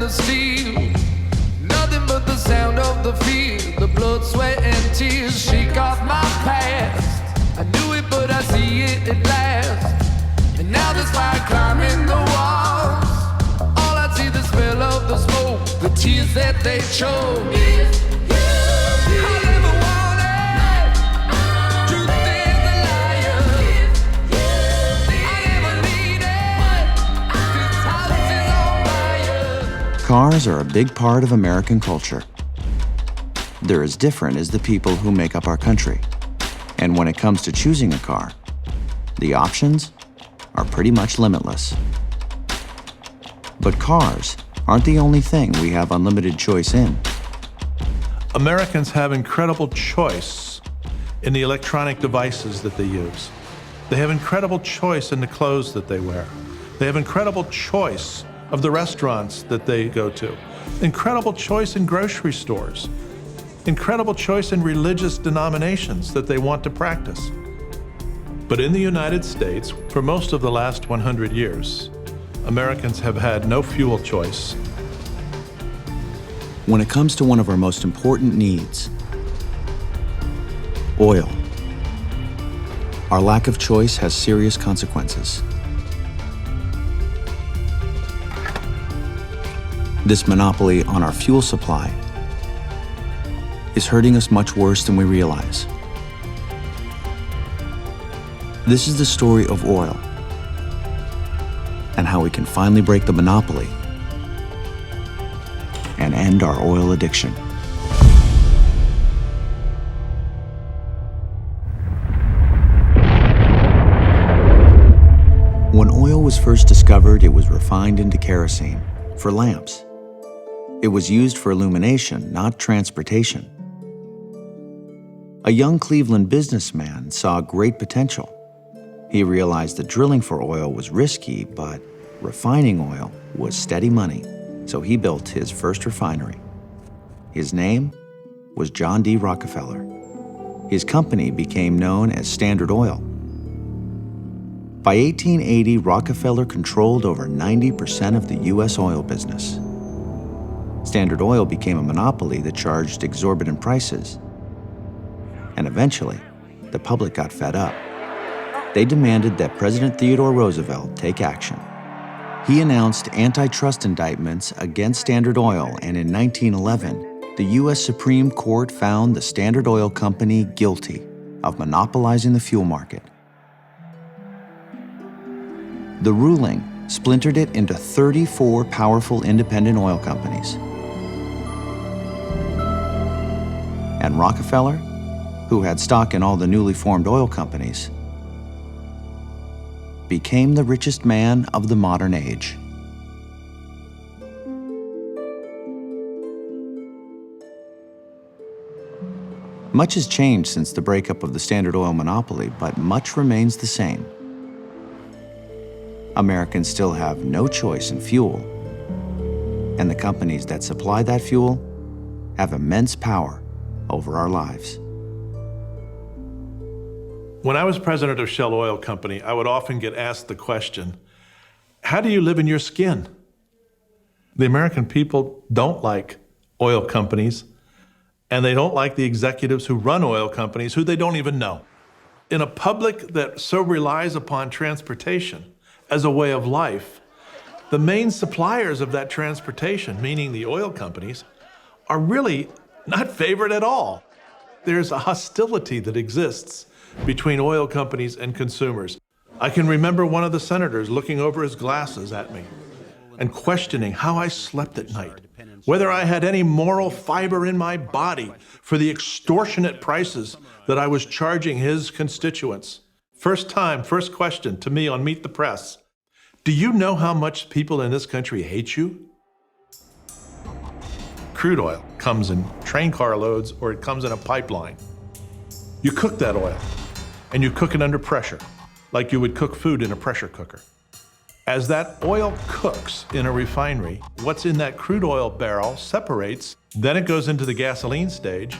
the steel. Nothing but the sound of the field, the blood, sweat, and tears shake off my past. I knew it, but I see it at last. And now there's fire climbing the walls. All I see, the smell of the smoke, the tears that they choke. Cars are a big part of American culture. They're as different as the people who make up our country. And when it comes to choosing a car, the options are pretty much limitless. But cars aren't the only thing we have unlimited choice in. Americans have incredible choice in the electronic devices that they use. They have incredible choice in the clothes that they wear. They have incredible choice of the restaurants that they go to. Incredible choice in grocery stores. Incredible choice in religious denominations that they want to practice. But in the United States, for most of the last 100 years, Americans have had no fuel choice. When it comes to one of our most important needs, oil, our lack of choice has serious consequences. This monopoly on our fuel supply is hurting us much worse than we realize. This is the story of oil and how we can finally break the monopoly and end our oil addiction. When oil was first discovered, it was refined into kerosene for lamps. It was used for illumination, not transportation. A young Cleveland businessman saw great potential. He realized that drilling for oil was risky, but refining oil was steady money, so he built his first refinery. His name was John D. Rockefeller. His company became known as Standard Oil. By 1880, Rockefeller controlled over 90% of the U.S. oil business. Standard Oil became a monopoly that charged exorbitant prices. And eventually, the public got fed up. They demanded that President Theodore Roosevelt take action. He announced antitrust indictments against Standard Oil, and in 1911, the U.S. Supreme Court found the Standard Oil Company guilty of monopolizing the fuel market. The ruling splintered it into 34 powerful independent oil companies. And Rockefeller, who had stock in all the newly formed oil companies, became the richest man of the modern age. Much has changed since the breakup of the Standard Oil monopoly, but much remains the same. Americans still have no choice in fuel, and the companies that supply that fuel have immense power over our lives. When I was president of Shell Oil Company, I would often get asked the question, how do you live in your skin? The American people don't like oil companies, and they don't like the executives who run oil companies who they don't even know. In a public that so relies upon transportation as a way of life, the main suppliers of that transportation, meaning the oil companies, are really not favored at all. There's a hostility that exists between oil companies and consumers. I can remember one of the senators looking over his glasses at me and questioning how I slept at night, whether I had any moral fiber in my body for the extortionate prices that I was charging his constituents. First question to me on Meet the Press. Do you know how much people in this country hate you? Crude oil comes in train car loads or it comes in a pipeline. You cook that oil and you cook it under pressure, like you would cook food in a pressure cooker. As that oil cooks in a refinery, what's in that crude oil barrel separates, then it goes into the gasoline stage.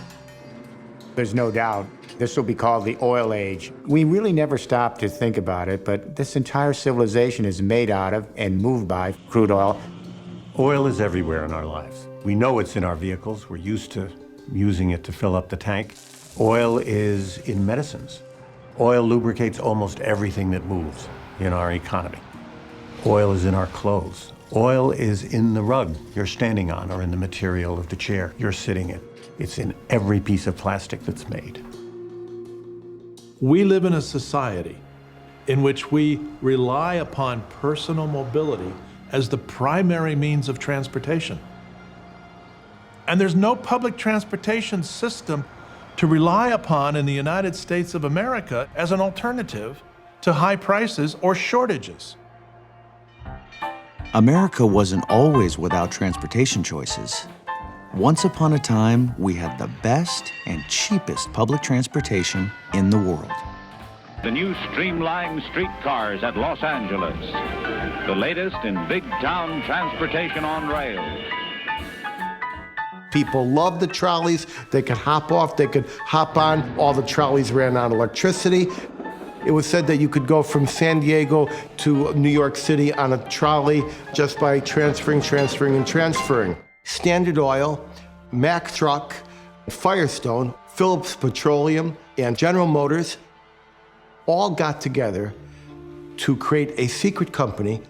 There's no doubt this will be called the oil age. We really never stop to think about it, but this entire civilization is made out of and moved by crude oil. Oil is everywhere in our lives. We know it's in our vehicles. We're used to using it to fill up the tank. Oil is in medicines. Oil lubricates almost everything that moves in our economy. Oil is in our clothes. Oil is in the rug you're standing on or in the material of the chair you're sitting in. It's in every piece of plastic that's made. We live in a society in which we rely upon personal mobility as the primary means of transportation. And there's no public transportation system to rely upon in the United States of America as an alternative to high prices or shortages. America wasn't always without transportation choices. Once upon a time, we had the best and cheapest public transportation in the world. The new streamlined streetcars at Los Angeles. The latest in big town transportation on rails. People loved the trolleys. They could hop off, they could hop on. All the trolleys ran on electricity. It was said that you could go from San Diego to New York City on a trolley just by transferring. Standard Oil, Mack Truck, Firestone, Phillips Petroleum, and General Motors all got together to create a secret company.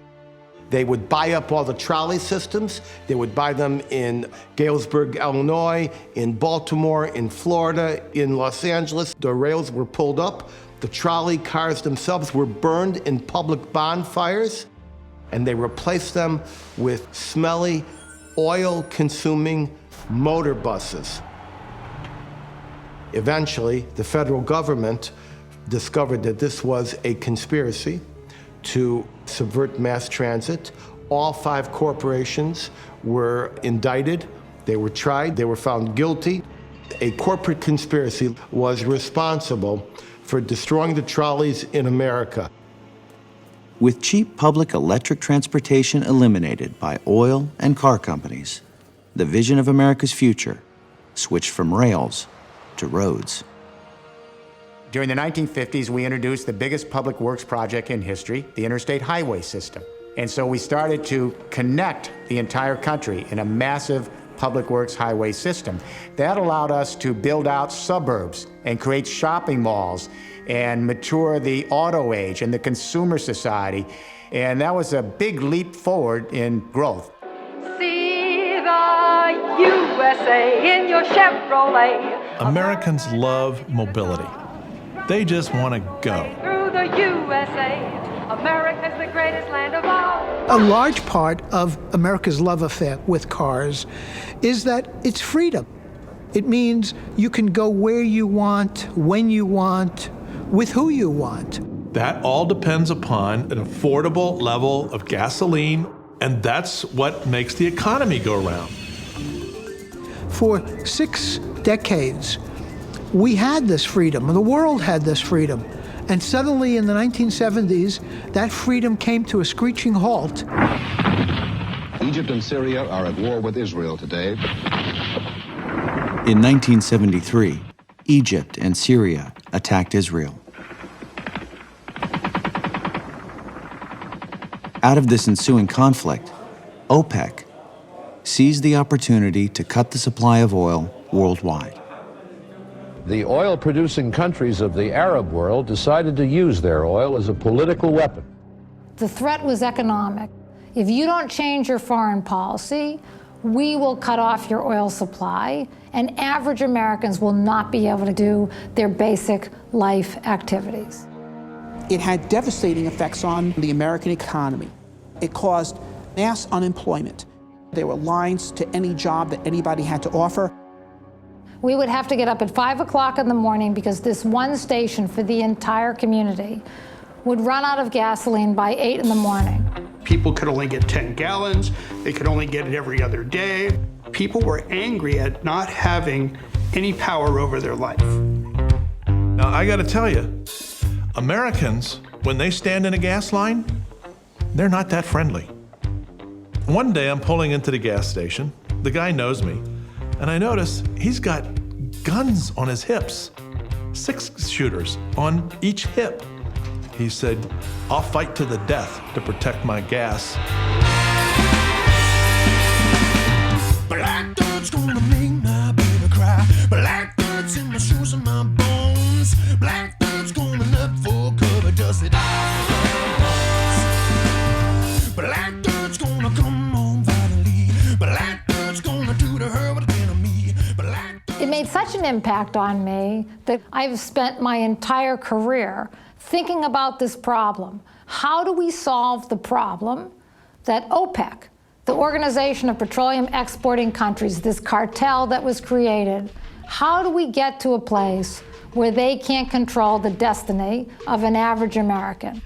They would buy up all the trolley systems. They would buy them in Galesburg, Illinois, in Baltimore, in Florida, in Los Angeles. The rails were pulled up. The trolley cars themselves were burned in public bonfires, and they replaced them with smelly, oil-consuming motor buses. Eventually, the federal government discovered that this was a conspiracy to subvert mass transit. All 5 corporations were indicted. They were tried. They were found guilty. A corporate conspiracy was responsible for destroying the trolleys in America. With cheap public electric transportation eliminated by oil and car companies, the vision of America's future switched from rails to roads. During the 1950s, we introduced the biggest public works project in history, the Interstate Highway System. And so we started to connect the entire country in a massive public works highway system. That allowed us to build out suburbs and create shopping malls and mature the auto age and the consumer society. And that was a big leap forward in growth. See the USA in your Chevrolet. Americans love mobility. They just want to go. Through the USA, America's the greatest land of all. A large part of America's love affair with cars is that it's freedom. It means you can go where you want, when you want, with who you want. That all depends upon an affordable level of gasoline, and that's what makes the economy go round. For 6 decades, we had this freedom, the world had this freedom. And suddenly in the 1970s, that freedom came to a screeching halt. Egypt and Syria are at war with Israel today. In 1973, Egypt and Syria attacked Israel. Out of this ensuing conflict, OPEC seized the opportunity to cut the supply of oil worldwide. The oil-producing countries of the Arab world decided to use their oil as a political weapon. The threat was economic. If you don't change your foreign policy, we will cut off your oil supply, and average Americans will not be able to do their basic life activities. It had devastating effects on the American economy. It caused mass unemployment. There were lines to any job that anybody had to offer. We would have to get up at 5 o'clock in the morning because this one station for the entire community would run out of gasoline by 8 in the morning. People could only get 10 gallons. They could only get it every other day. People were angry at not having any power over their life. Now, I got to tell you, Americans, when they stand in a gas line, they're not that friendly. One day I'm pulling into the gas station. The guy knows me. And I notice he's got guns on his hips, 6 shooters on each hip. He said, "I'll fight to the death to protect my gas." such an impact on me that I've spent my entire career thinking about this problem. How do we solve the problem that OPEC, the Organization of Petroleum Exporting Countries, this cartel that was created, how do we get to a place where they can't control the destiny of an average American?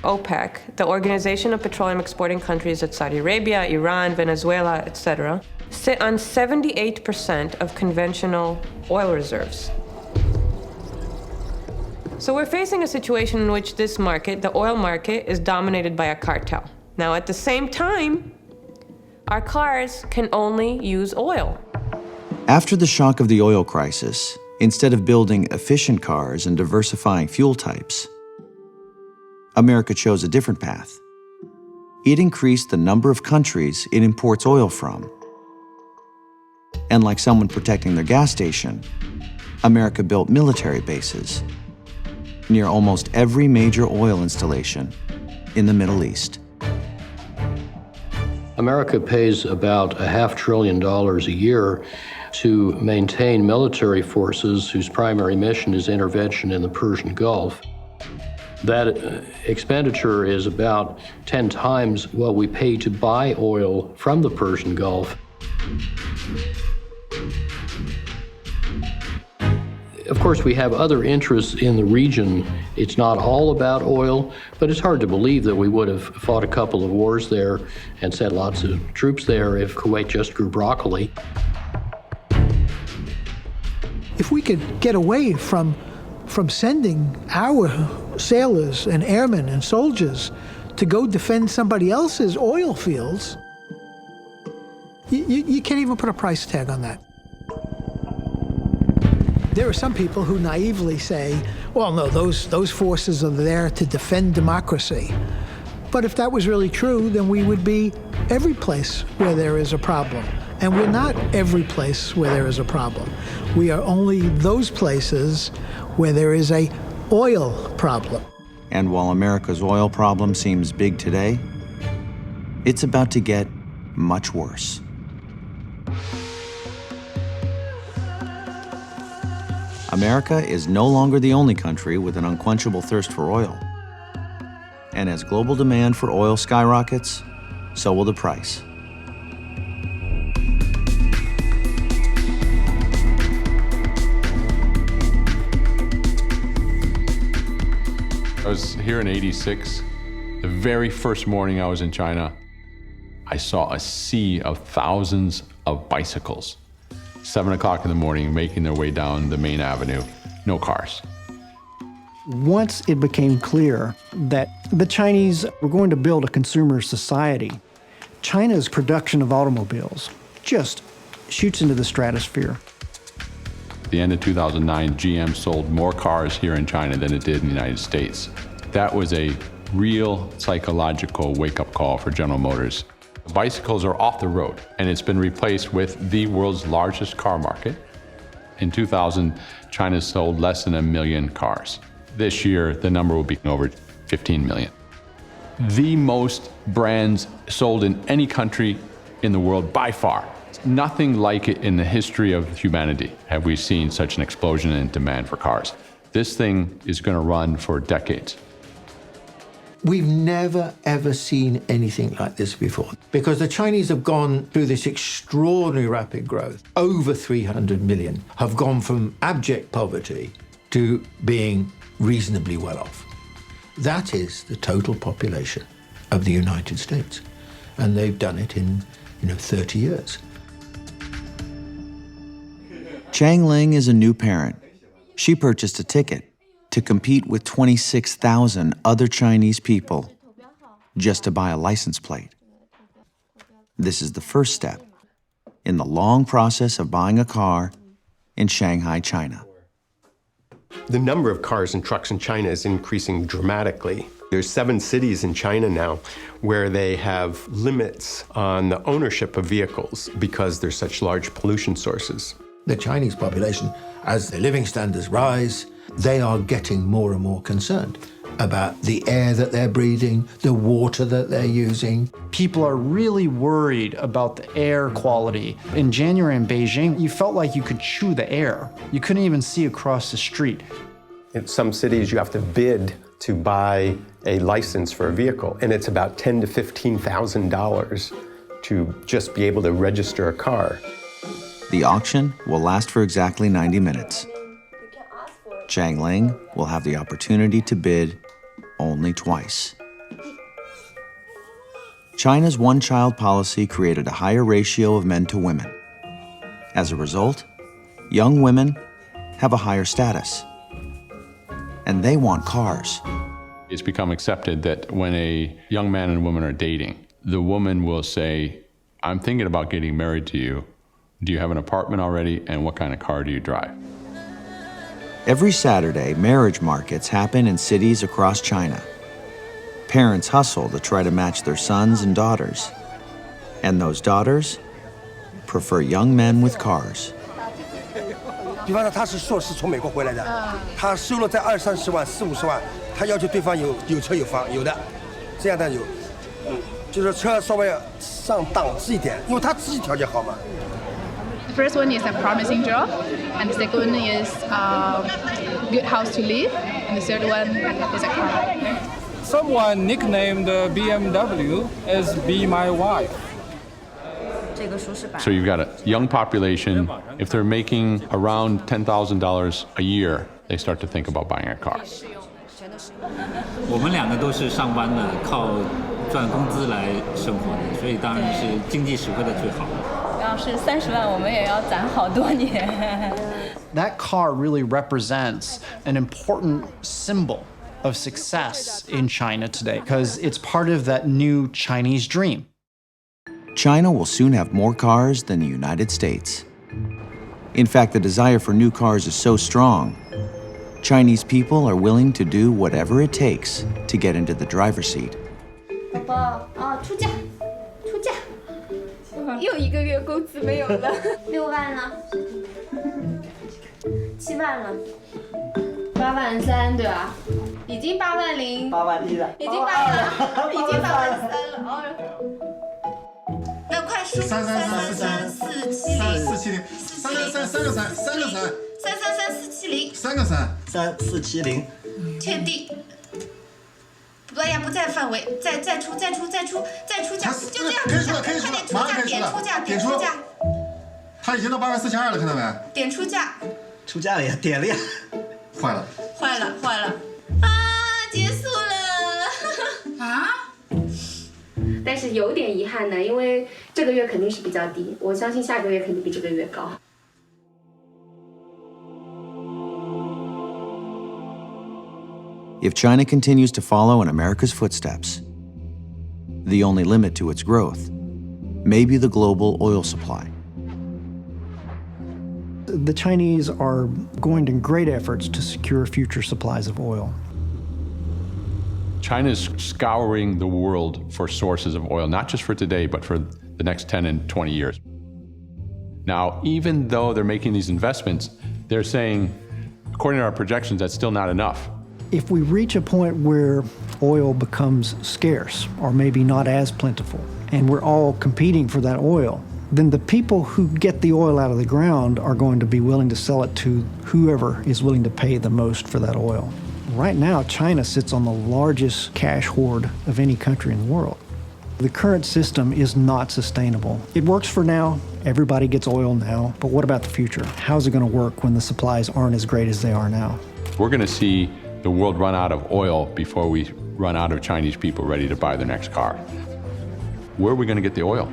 OPEC, the Organization of Petroleum Exporting Countries at Saudi Arabia, Iran, Venezuela, etc., sit on 78% of conventional oil reserves. So we're facing a situation in which this market, the oil market, is dominated by a cartel. Now, at the same time, our cars can only use oil. After the shock of the oil crisis, instead of building efficient cars and diversifying fuel types, America chose a different path. It increased the number of countries it imports oil from. And like someone protecting their gas station, America built military bases near almost every major oil installation in the Middle East. America pays about $500 billion a year to maintain military forces whose primary mission is intervention in the Persian Gulf. That expenditure is about 10 times what we pay to buy oil from the Persian Gulf. Of course, we have other interests in the region. It's not all about oil, but it's hard to believe that we would have fought a couple of wars there and sent lots of troops there if Kuwait just grew broccoli. If we could get away from sending our sailors and airmen and soldiers to go defend somebody else's oil fields, you can't even put a price tag on that. There are some people who naively say, well, no, those forces are there to defend democracy. But if that was really true, then we would be every place where there is a problem. And we're not every place where there is a problem. We are only those places where there is a oil problem. And while America's oil problem seems big today, it's about to get much worse. America is no longer the only country with an unquenchable thirst for oil. And as global demand for oil skyrockets, so will the price. I was here in '86. The very first morning I was in China, I saw a sea of thousands of bicycles. 7 o'clock in the morning, making their way down the main avenue, no cars. Once it became clear that the Chinese were going to build a consumer society, China's production of automobiles just shoots into the stratosphere. At the end of 2009, GM sold more cars here in China than it did in the United States. That was a real psychological wake-up call for General Motors. Bicycles are off the road, and it's been replaced with the world's largest car market. In 2000, China sold less than 1 million cars. This year, the number will be over 15 million. The most brands sold in any country in the world by far. Nothing like it in the history of humanity have we seen such an explosion in demand for cars. This thing is going to run for decades. We've never, ever seen anything like this before, because the Chinese have gone through this extraordinary rapid growth. Over 300 million have gone from abject poverty to being reasonably well off. That is the total population of the United States. And they've done it in, 30 years. Chang Ling is a new parent. She purchased a ticket to compete with 26,000 other Chinese people just to buy a license plate. This is the first step in the long process of buying a car in Shanghai, China. The number of cars and trucks in China is increasing dramatically. There's 7 cities in China now where they have limits on the ownership of vehicles because they're such large pollution sources. The Chinese population, as their living standards rise, they are getting more and more concerned about the air that they're breathing, the water that they're using. People are really worried about the air quality. In January in Beijing, you felt like you could chew the air. You couldn't even see across the street. In some cities, you have to bid to buy a license for a vehicle, and it's about $10,000 to $15,000 to just be able to register a car. The auction will last for exactly 90 minutes. Chang Ling will have the opportunity to bid only twice. China's one-child policy created a higher ratio of men to women. As a result, young women have a higher status, and they want cars. It's become accepted that when a young man and woman are dating, the woman will say, I'm thinking about getting married to you. Do you have an apartment already, and what kind of car do you drive? Every Saturday, marriage markets happen in cities across China. Parents hustle to try to match their sons and daughters. And those daughters prefer young men with cars. 比方说他是硕士从美国回来的，他收入在20-30万、40-50万，他要求对方有车有房，有的，这样的有，就是车稍微上档次一点，因为他自己条件好嘛。 The first one is a promising job, and the second one is good house to live, and the third one is a car. Someone nicknamed BMW as Be My Wife. So you've got a young population. If they're making around $10,000 a year, they start to think about buying a car. 我们两个都是上班的，靠赚工资来生活的，所以当然是经济实惠的最好。 要是30万，我们也要攒好多年。 That car really represents an important symbol of success in China today because it's part of that new Chinese dream. China will soon have more cars than the United States. In fact, the desire for new cars is so strong, Chinese people are willing to do whatever it takes to get into the driver's seat. 宝宝啊，出价，出价。 又一个月工资没有了，6万了，7万了，8万3，对吧？已经8万0，8万1了，已经8万，已经8万3了，哦。那快数，3334703个3，天地。 对呀，不在范围，再出价，就这样，可以出了，点出价，他已经到8万4200了，看到没？点出价，出价了呀，点了呀，坏了，啊，结束了，啊！但是有点遗憾呢，因为这个月肯定是比较低，我相信下个月肯定比这个月高。 If China continues to follow in America's footsteps, the only limit to its growth may be the global oil supply. The Chinese are going to great efforts to secure future supplies of oil. China is scouring the world for sources of oil, not just for today, but for the next 10 and 20 years. Now, even though they're making these investments, they're saying, according to our projections, that's still not enough. If we reach a point where oil becomes scarce or maybe not as plentiful, and we're all competing for that oil, then the people who get the oil out of the ground are going to be willing to sell it to whoever is willing to pay the most for that oil. Right now, China sits on the largest cash hoard of any country in the world. The current system is not sustainable. It works for now, everybody gets oil now, but what about the future? How's it going to work when the supplies aren't as great as they are now? We're going to see the world run out of oil before we run out of Chinese people ready to buy their next car. Where are we going to get the oil?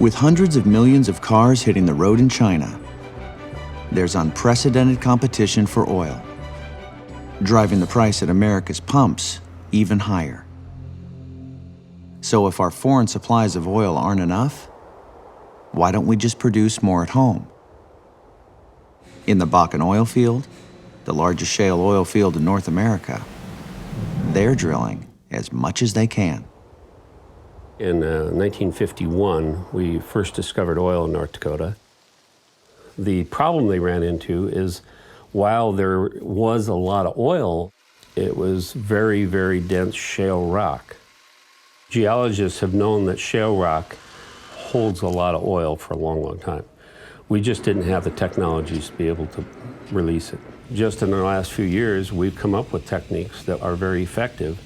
With hundreds of millions of cars hitting the road in China, there's unprecedented competition for oil, driving the price at America's pumps even higher. So if our foreign supplies of oil aren't enough, why don't we just produce more at home? In the Bakken oil field, the largest shale oil field in North America, they're drilling as much as they can. In 1951, we first discovered oil in North Dakota. The problem they ran into is while there was a lot of oil, it was very, very dense shale rock. Geologists have known that shale rock holds a lot of oil for a long, long time. We just didn't have the technologies to be able to release it. Just in the last few years, we've come up with techniques that are very effective.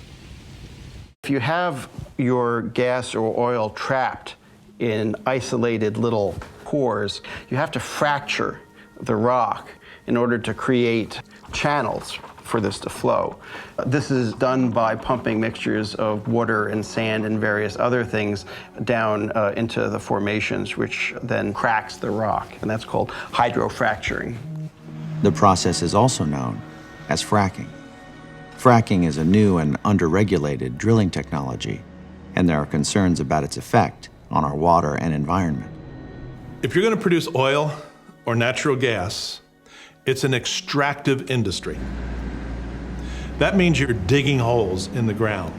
If you have your gas or oil trapped in isolated little pores, you have to fracture the rock in order to create channels for this to flow. This is done by pumping mixtures of water and sand and various other things down into the formations, which then cracks the rock, and that's called hydrofracturing. The process is also known as fracking. Fracking is a new and under-regulated drilling technology, and there are concerns about its effect on our water and environment. If you're going to produce oil or natural gas, it's an extractive industry. That means you're digging holes in the ground.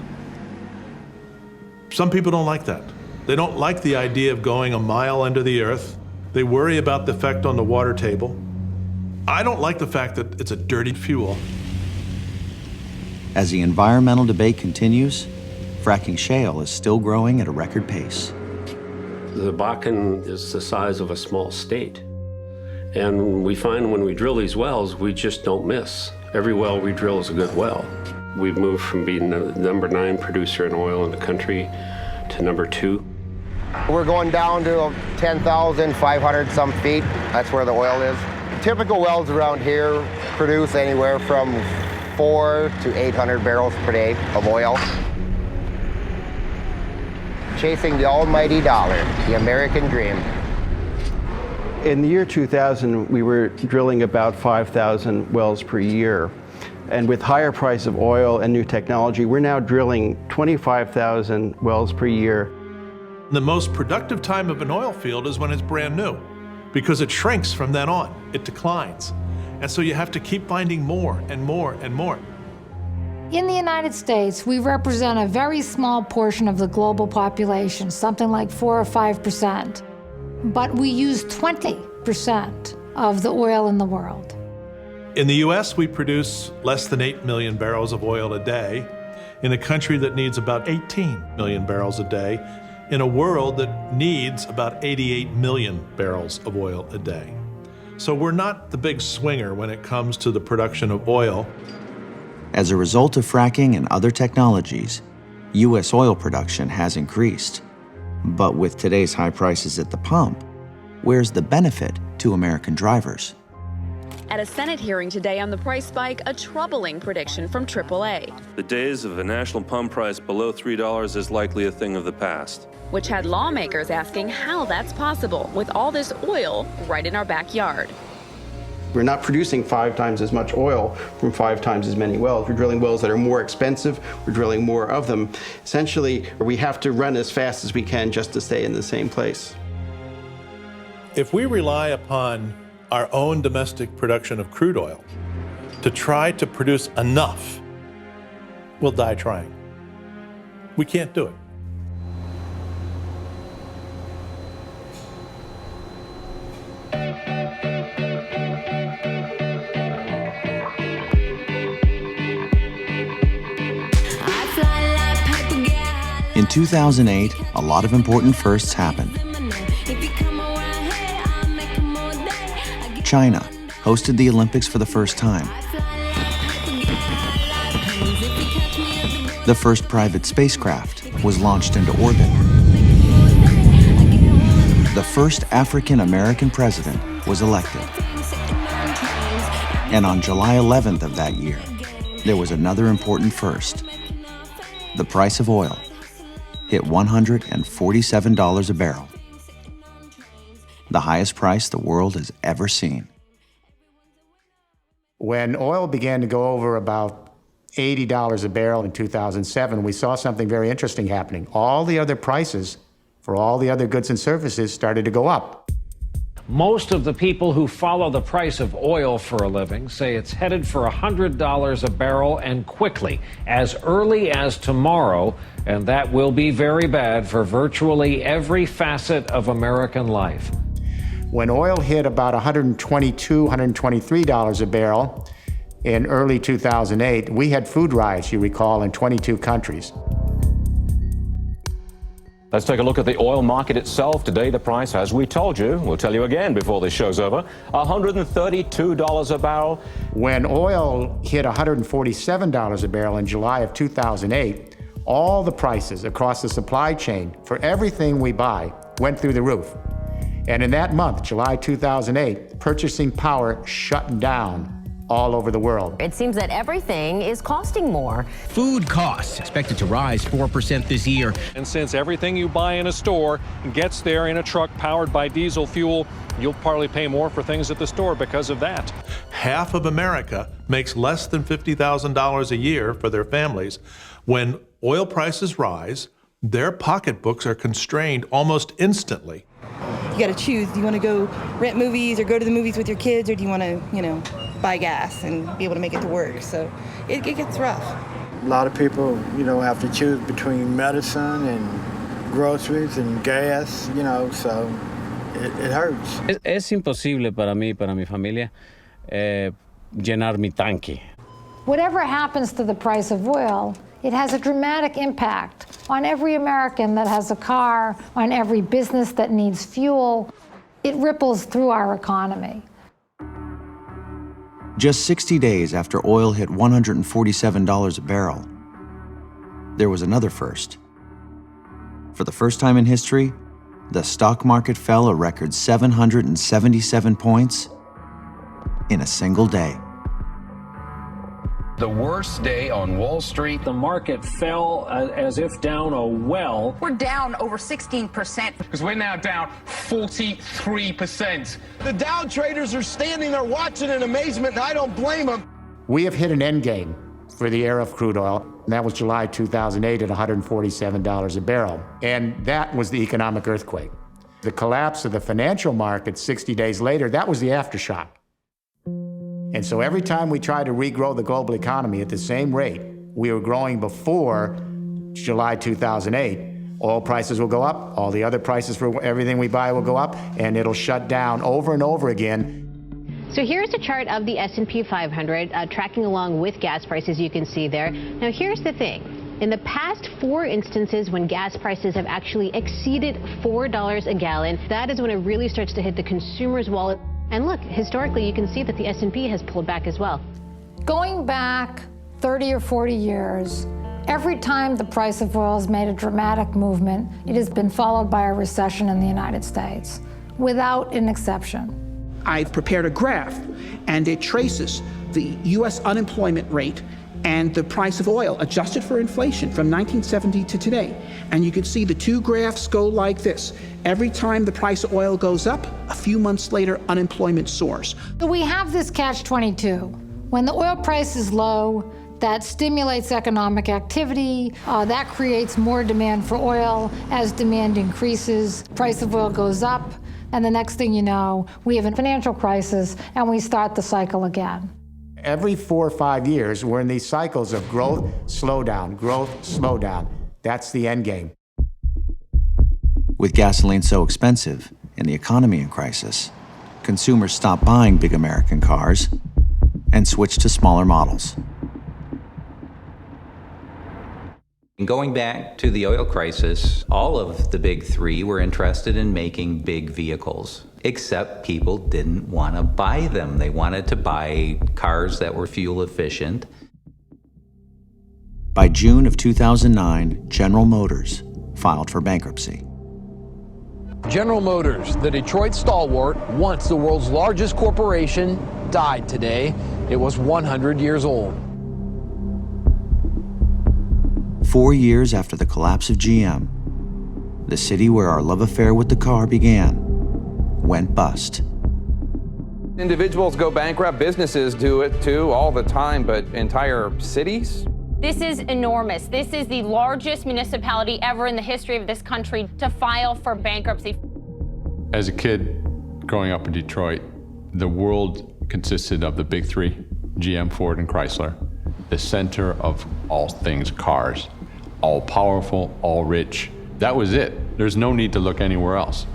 Some people don't like that. They don't like the idea of going a mile under the earth. They worry about the effect on the water table. I don't like the fact that it's a dirty fuel. As the environmental debate continues, fracking shale is still growing at a record pace. The Bakken is the size of a small state. And we find when we drill these wells, we just don't miss. Every well we drill is a good well. We've moved from being the number 9 producer in oil in the country to number 2. We're going down to 10,500 some feet. That's where the oil is. Typical wells around here produce anywhere from 400 to 800 barrels per day of oil. Chasing the almighty dollar, the American dream. In the year 2000, we were drilling about 5,000 wells per year. And with higher price of oil and new technology, we're now drilling 25,000 wells per year. The most productive time of an oil field is when it's brand new, because it shrinks from then on. It declines. And so you have to keep finding more and more and more. In the United States, we represent a very small portion of the global population, something like 4 or 5%. But we use 20% of the oil in the world. In the US, we produce less than 8 million barrels of oil a day, in a country that needs about 18 million barrels a day, in a world that needs about 88 million barrels of oil a day. So we're not the big swinger when it comes to the production of oil. As a result of fracking and other technologies, U.S. oil production has increased. But with today's high prices at the pump, where's the benefit to American drivers? At a Senate hearing today on the price spike, a troubling prediction from AAA. The days of a national pump price below $3 is likely a thing of the past. Which had lawmakers asking how that's possible with all this oil right in our backyard. We're not producing 5 times as much oil from 5 times as many wells. We're drilling wells that are more expensive. We're drilling more of them. Essentially, we have to run as fast as we can just to stay in the same place. If we rely upon our own domestic production of crude oil to try to produce enough, we'll die trying. We can't do it. In 2008, a lot of important firsts happened. China hosted the Olympics for the first time. The first private spacecraft was launched into orbit. The first African-American president was elected. And on July 11th of that year, there was another important first. The price of oil hit $147 a barrel, the highest price the world has ever seen. When oil began to go over about $80 a barrel in 2007, we saw something very interesting happening. All the other prices for all the other goods and services started to go up. Most of the people who follow the price of oil for a living say it's headed for $100 a barrel and quickly, as early as tomorrow, and that will be very bad for virtually every facet of American life. When oil hit about $122, $123 a barrel in early 2008, we had food riots, you recall, in 22 countries. Let's take a look at the oil market itself. Today, the price, as we told you, we'll tell you again before this show's over, $132 a barrel. When oil hit $147 a barrel in July of 2008, all the prices across the supply chain for everything we buy went through the roof. And in that month, July 2008, purchasing power shut down all over the world. It seems that everything is costing more. Food costs expected to rise 4% this year. And since everything you buy in a store gets there in a truck powered by diesel fuel, you'll probably pay more for things at the store because of that. Half of America makes less than $50,000 a year for their families. When oil prices rise, their pocketbooks are constrained almost instantly. You got to choose. Do you want to go rent movies or go to the movies with your kids, or do you want to, buy gas and be able to make it to work? So it gets rough. A lot of people, have to choose between medicine and groceries and gas, so it hurts. Es imposible para mí, para mi familia, llenar mi tanque. Whatever happens to the price of oil, it has a dramatic impact on every American that has a car, on every business that needs fuel. It ripples through our economy. Just 60 days after oil hit $147 a barrel, there was another first. For the first time in history, the stock market fell a record 777 points in a single day. The worst day on Wall Street. The market fell as if down a well. We're down over 16%. Because we're now down 43%. The Dow traders are standing there watching in amazement, and I don't blame them. We have hit an end game for the era of crude oil, and that was July 2008 at $147 a barrel. And that was the economic earthquake. The collapse of the financial market 60 days later, that was the aftershock. And so every time we try to regrow the global economy at the same rate we were growing before July 2008, oil prices will go up, all the other prices for everything we buy will go up, and it'll shut down over and over again. So here's a chart of the S&P 500 tracking along with gas prices, you can see there. Now here's the thing. In the past 4 instances when gas prices have actually exceeded $4 a gallon, that is when it really starts to hit the consumer's wallet. And look, historically, you can see that the S&P has pulled back as well. Going back 30 or 40 years, every time the price of oil has made a dramatic movement, it has been followed by a recession in the United States, without an exception. I've prepared a graph, and it traces the U.S. unemployment rate and the price of oil adjusted for inflation from 1970 to today. And you can see the two graphs go like this. Every time the price of oil goes up, a few months later, unemployment soars. So we have this catch-22. When the oil price is low, that stimulates economic activity, that creates more demand for oil. As demand increases, price of oil goes up, and the next thing you know, we have a financial crisis, and we start the cycle again. Every 4 or 5 years, we're in these cycles of growth, slowdown, growth, slowdown. That's the end game. With gasoline so expensive and the economy in crisis, consumers stopped buying big American cars and switched to smaller models. Going back to the oil crisis, all of the big three were interested in making big vehicles, except people didn't want to buy them. They wanted to buy cars that were fuel efficient. By June of 2009, General Motors filed for bankruptcy. General Motors, the Detroit stalwart, once the world's largest corporation, died today. It was 100 years old. 4 years after the collapse of GM, the city where our love affair with the car began went bust. Individuals go bankrupt, businesses do it too all the time, but entire cities? This is enormous. This is the largest municipality ever in the history of this country to file for bankruptcy. As a kid growing up in Detroit, the world consisted of the big three, GM, Ford, and Chrysler, the center of all things cars. All powerful, all rich. That was it. There's no need to look anywhere else.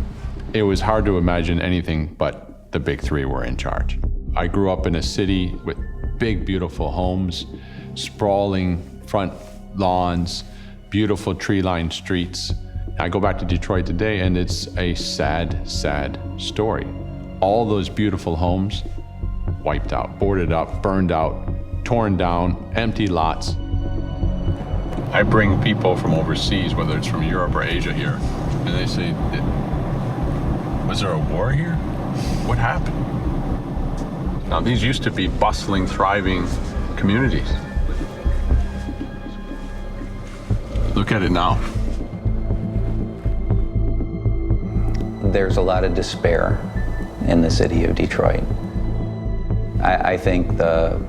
It was hard to imagine anything but the big three were in charge. I grew up in a city with big, beautiful homes, sprawling front lawns, beautiful tree-lined streets. I go back to Detroit today and it's a sad, sad story. All those beautiful homes wiped out, boarded up, burned out, torn down, empty lots. I bring people from overseas, whether it's from Europe or Asia here, and they say, was there a war here? What happened? Now, these used to be bustling, thriving communities. Look at it now. There's a lot of despair in the city of Detroit. I think the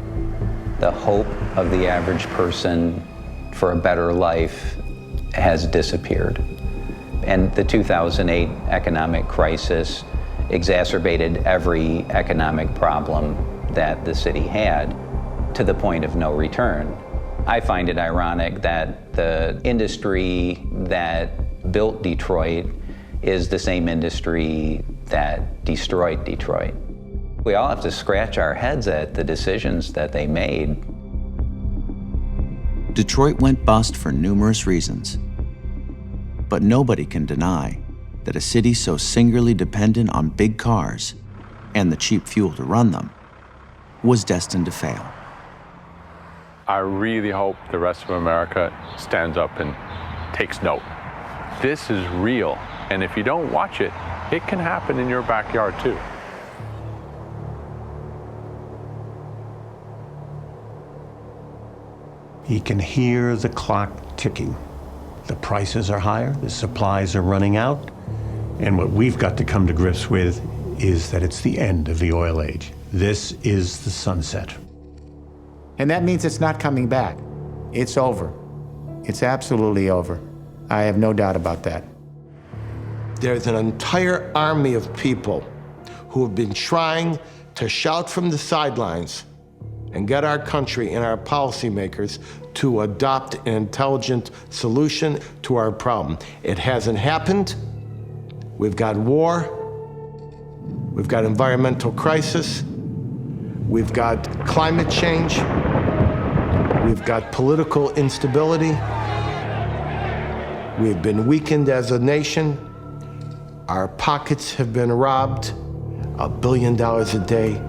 hope of the average person for a better life has disappeared. And the 2008 economic crisis exacerbated every economic problem that the city had to the point of no return. I find it ironic that the industry that built Detroit is the same industry that destroyed Detroit. We all have to scratch our heads at the decisions that they made. Detroit went bust for numerous reasons. But nobody can deny that a city so singularly dependent on big cars and the cheap fuel to run them was destined to fail. I really hope the rest of America stands up and takes note. This is real, and if you don't watch it, it can happen in your backyard too. You can hear the clock ticking. The prices are higher, the supplies are running out, and what we've got to come to grips with is that it's the end of the oil age. This is the sunset. And that means it's not coming back. It's over. It's absolutely over. I have no doubt about that. There's an entire army of people who have been trying to shout from the sidelines and get our country and our policymakers to adopt an intelligent solution to our problem. It hasn't happened. We've got war. We've got environmental crisis. We've got climate change. We've got political instability. We've been weakened as a nation. Our pockets have been robbed. $1 billion a day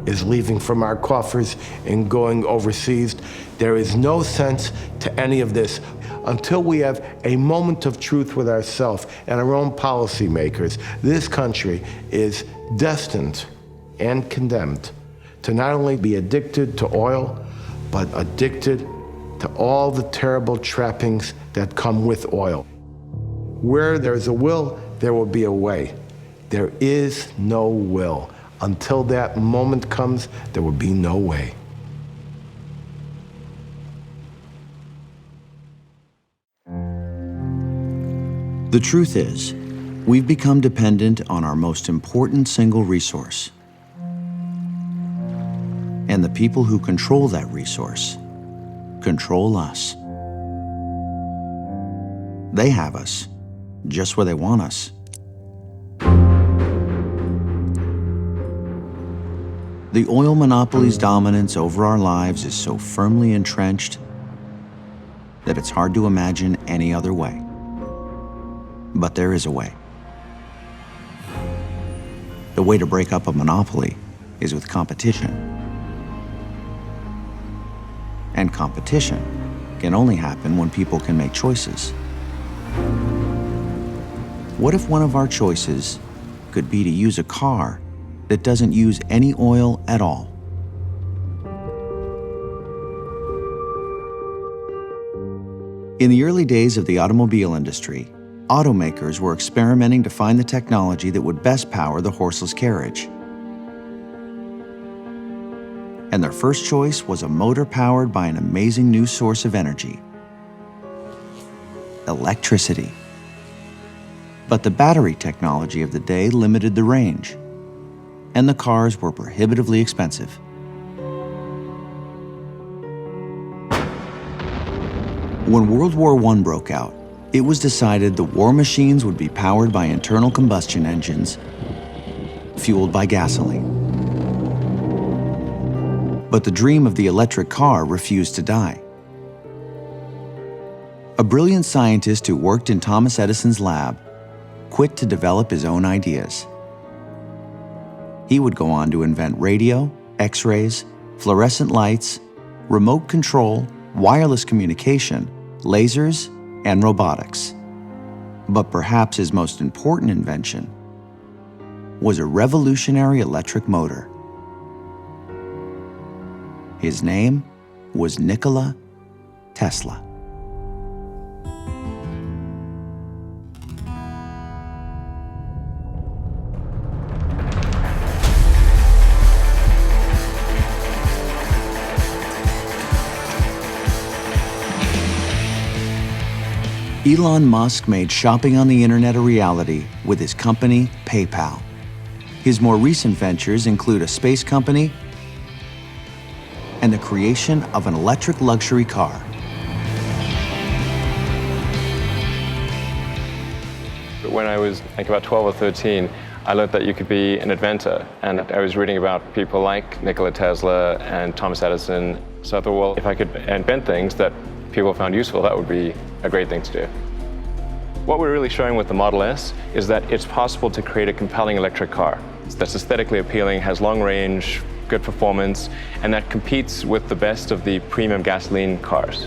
is leaving from our coffers and going overseas. There is no sense to any of this until we have a moment of truth with ourselves and our own policymakers. This country is destined and condemned to not only be addicted to oil, but addicted to all the terrible trappings that come with oil. Where there's a will, there will be a way. There is no will. Until that moment comes, there will be no way. The truth is, we've become dependent on our most important single resource. And the people who control that resource control us. They have us just where they want us. The oil monopoly's dominance over our lives is so firmly entrenched that it's hard to imagine any other way. But there is a way. The way to break up a monopoly is with competition. And competition can only happen when people can make choices. What if one of our choices could be to use a car that doesn't use any oil at all? In the early days of the automobile industry, automakers were experimenting to find the technology that would best power the horseless carriage. And their first choice was a motor powered by an amazing new source of energy: electricity. But the battery technology of the day limited the range, and the cars were prohibitively expensive. When World War I broke out, it was decided the war machines would be powered by internal combustion engines, fueled by gasoline. But the dream of the electric car refused to die. A brilliant scientist who worked in Thomas Edison's lab quit to develop his own ideas. He would go on to invent radio, X-rays, fluorescent lights, remote control, wireless communication, lasers, and robotics. But perhaps his most important invention was a revolutionary electric motor. His name was Nikola Tesla. Elon Musk made shopping on the internet a reality with his company, PayPal. His more recent ventures include a space company and the creation of an electric luxury car. When I was about 12 or 13, I learned that you could be an inventor, and I was reading about people like Nikola Tesla and Thomas Edison. So I thought, well, if I could invent things that people found useful, that would be a great thing to do. What we're really showing with the Model S is that it's possible to create a compelling electric car that's aesthetically appealing, has long range, good performance, and that competes with the best of the premium gasoline cars.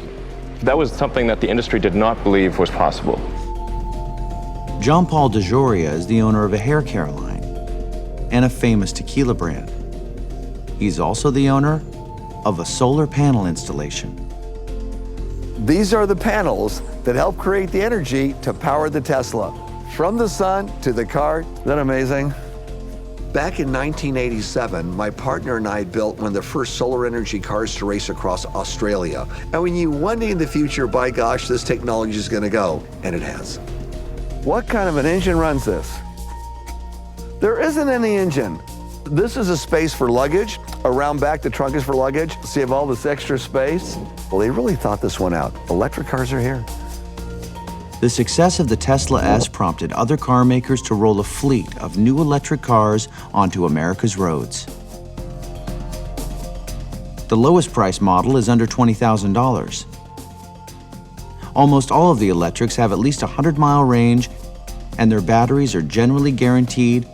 That was something that the industry did not believe was possible. Jean-Paul DeJoria is the owner of a hair care line and a famous tequila brand. He's also the owner of a solar panel installation. These are the panels that help create the energy to power the Tesla. From the sun to the car. Isn't that amazing? Back in 1987, my partner and I built one of the first solar energy cars to race across Australia. And we knew one day in the future, by gosh, this technology is gonna go, and it has. What kind of an engine runs this? There isn't any engine. This is a space for luggage. Around back, the trunk is for luggage. So you have all this extra space. Well, they really thought this one out. Electric cars are here. The success of the Tesla S prompted other car makers to roll a fleet of new electric cars onto America's roads. The lowest price model is under $20,000. Almost all of the electrics have at least a 100-mile range, and their batteries are generally guaranteed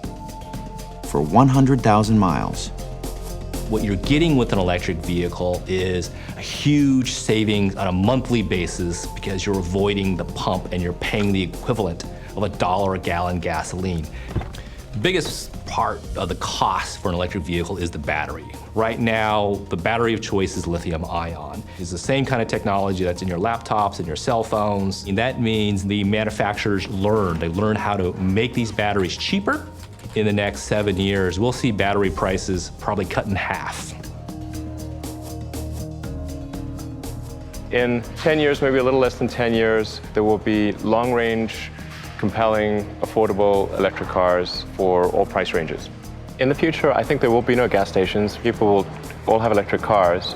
for 100,000 miles. What you're getting with an electric vehicle is a huge savings on a monthly basis because you're avoiding the pump and you're paying the equivalent of $1 a gallon gasoline. The biggest part of the cost for an electric vehicle is the battery. Right now, the battery of choice is lithium ion. It's the same kind of technology that's in your laptops and your cell phones. And that means the manufacturers learn how to make these batteries cheaper. In the next 7 years, we'll see battery prices probably cut in half. In 10 years, maybe a little less than 10 years, there will be long-range, compelling, affordable electric cars for all price ranges. In the future, I think there will be no gas stations. People will all have electric cars.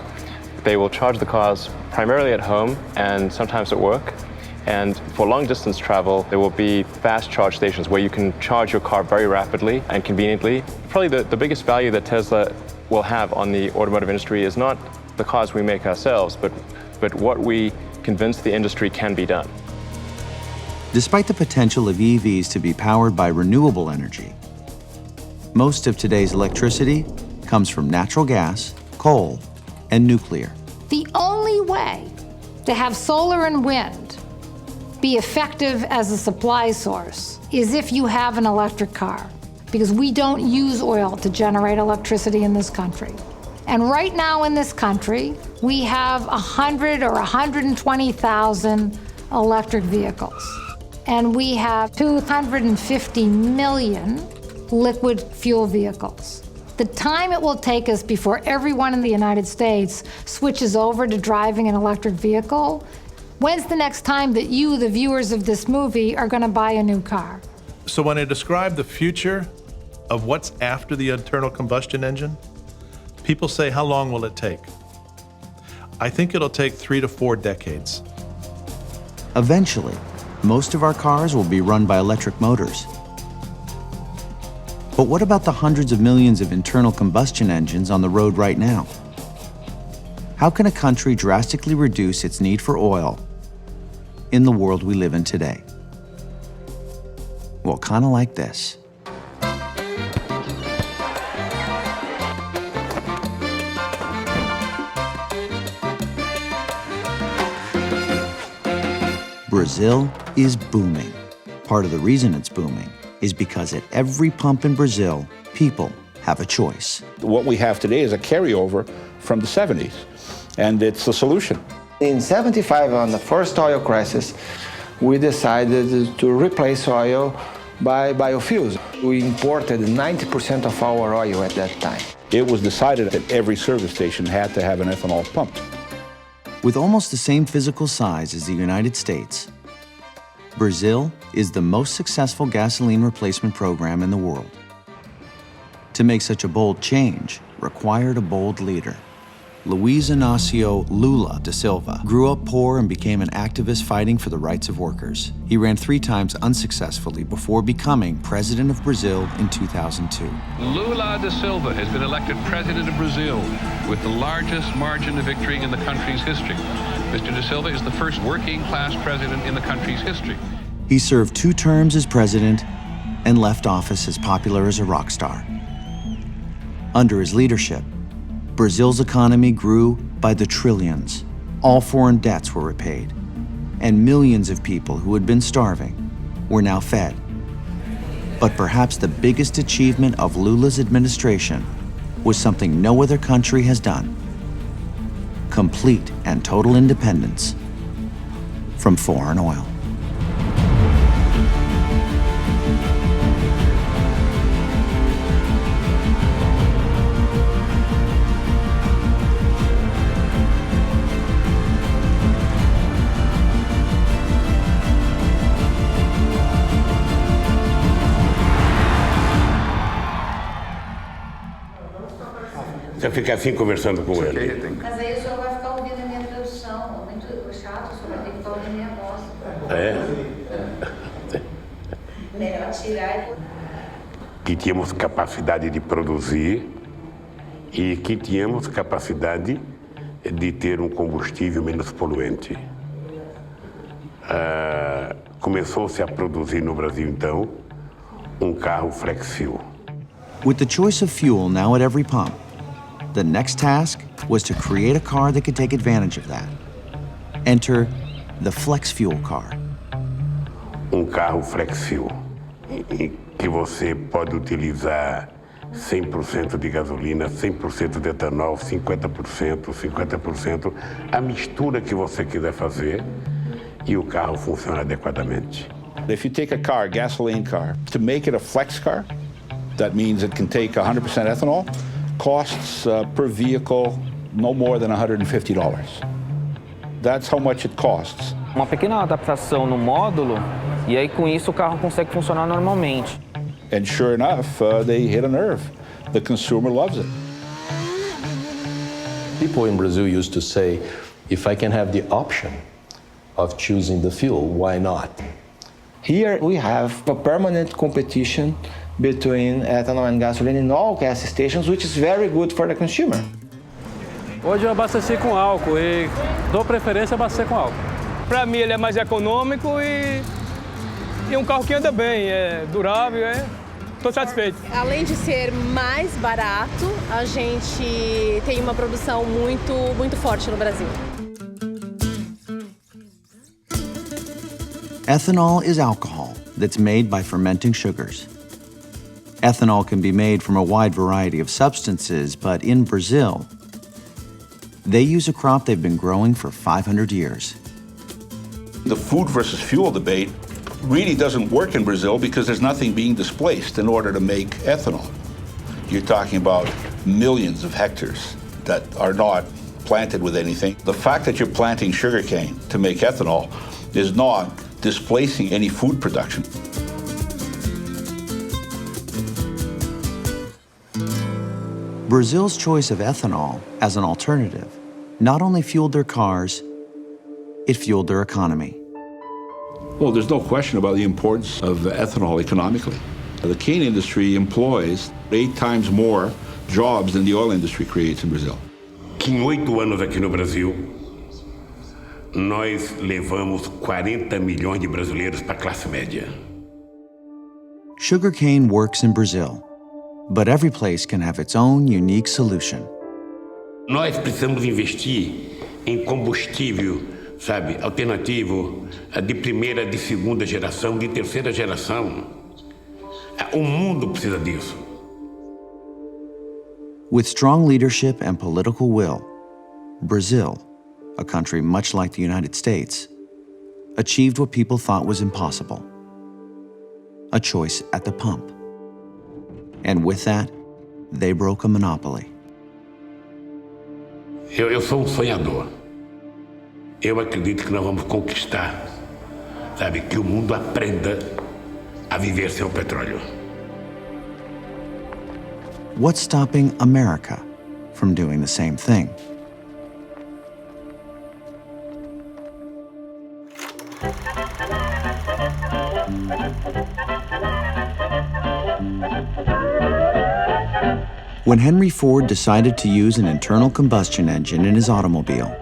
They will charge the cars primarily at home and sometimes at work. And for long distance travel, there will be fast charge stations where you can charge your car very rapidly and conveniently. Probably the biggest value that Tesla will have on the automotive industry is not the cars we make ourselves, but what we convince the industry can be done. Despite the potential of EVs to be powered by renewable energy, most of today's electricity comes from natural gas, coal, and nuclear. The only way to have solar and wind be effective as a supply source is if you have an electric car, because we don't use oil to generate electricity in this country. And right now in this country, we have 100 or 120,000 electric vehicles. And we have 250 million liquid fuel vehicles. The time it will take us before everyone in the United States switches over to driving an electric vehicle. When's the next time that you, the viewers of this movie, are going to buy a new car? So when I describe the future of what's after the internal combustion engine, people say, how long will it take? I think it'll take 3 to 4 decades. Eventually, most of our cars will be run by electric motors. But what about the hundreds of millions of internal combustion engines on the road right now? How can a country drastically reduce its need for oil in the world we live in today? Well, kind of like this. Brazil is booming. Part of the reason it's booming is because at every pump in Brazil, people have a choice. What we have today is a carryover from the 70s, and it's a solution. In 75, on the first oil crisis, we decided to replace oil by biofuels. We imported 90% of our oil at that time. It was decided that every service station had to have an ethanol pump. With almost the same physical size as the United States, Brazil is the most successful gasoline replacement program in the world. To make such a bold change required a bold leader. Luiz Inácio Lula da Silva grew up poor and became an activist fighting for the rights of workers. He ran 3 times unsuccessfully before becoming president of Brazil in 2002. Lula da Silva has been elected president of Brazil with the largest margin of victory in the country's history. Mr. da Silva is the first working-class president in the country's history. He served 2 terms as president and left office as popular as a rock star. Under his leadership, Brazil's economy grew by the trillions. All foreign debts were repaid, and millions of people who had been starving were now fed. But perhaps the biggest achievement of Lula's administration was something no other country has done: complete and total independence from foreign oil. Você fica assim conversando com ele. Mas aí o senhor vai ficar ouvindo a minha introdução. É muito chato, o senhor vai ter que ficar ouvindo a minha voz. É? Melhor tirar e... Que tínhamos capacidade de produzir e que tínhamos capacidade de ter um combustível menos poluente. Começou-se a produzir no Brasil, então, carro flex fuel. With the choice of fuel now at every pump, the next task was to create a car that could take advantage of that. Enter the flex fuel car. Carro flex fuel, que você pode utilizar 100% de gasolina, 100% de etanol, 50%, a mistura que você quiser fazer, e o carro funciona adequadamente. If you take a car, gasoline car, to make it a flex car, that means it can take 100% ethanol, costs per vehicle no more than $150. That's how much it costs. Uma pequena adaptação no módulo, e aí com isso o carro consegue funcionar normalmente. And sure enough, they hit a nerve. The consumer loves it. People in Brazil used to say, if I can have the option of choosing the fuel, why not? Here we have a permanent competition between ethanol and gasoline in all gas stations, which is very good for the consumer. Hoje eu abasteci com álcool e dou preferência a abastecer com álcool. Para mim ele é mais econômico e carro que anda bem, é durável, estou satisfeito. Além de ser mais barato, a gente tem uma produção muito forte no Brasil. Ethanol is alcohol that's made by fermenting sugars. Ethanol can be made from a wide variety of substances, but in Brazil, they use a crop they've been growing for 500 years. The food versus fuel debate really doesn't work in Brazil because there's nothing being displaced in order to make ethanol. You're talking about millions of hectares that are not planted with anything. The fact that you're planting sugarcane to make ethanol is not displacing any food production. Brazil's choice of ethanol as an alternative not only fueled their cars, it fueled their economy. Well, there's no question about the importance of ethanol economically. The cane industry employs 8 times more jobs than the oil industry creates in Brazil. Que em 8 anos aqui no Brasil, nós levamos 40 milhões de brasileiros para a classe média. Sugarcane works in Brazil, but every place can have its own unique solution. Nós precisamos investir em combustível, sabe, alternativo, de primeira, de segunda geração, de terceira geração. O mundo precisa disso. With strong leadership and political will, Brazil, a country much like the United States, achieved what people thought was impossible: a choice at the pump. And with that, they broke a monopoly. Eu sou sonhador. Eu acredito que nós vamos conquistar, sabe, que o mundo aprenda a viver sem o petróleo. What's stopping America from doing the same thing? When Henry Ford decided to use an internal combustion engine in his automobile,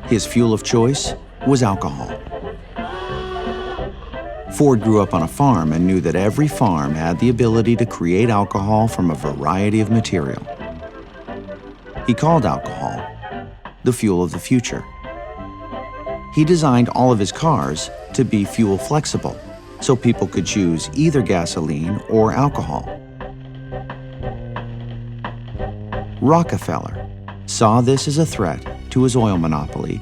his fuel of choice was alcohol. Ford grew up on a farm and knew that every farm had the ability to create alcohol from a variety of material. He called alcohol the fuel of the future. He designed all of his cars to be fuel flexible, so people could choose either gasoline or alcohol. Rockefeller saw this as a threat to his oil monopoly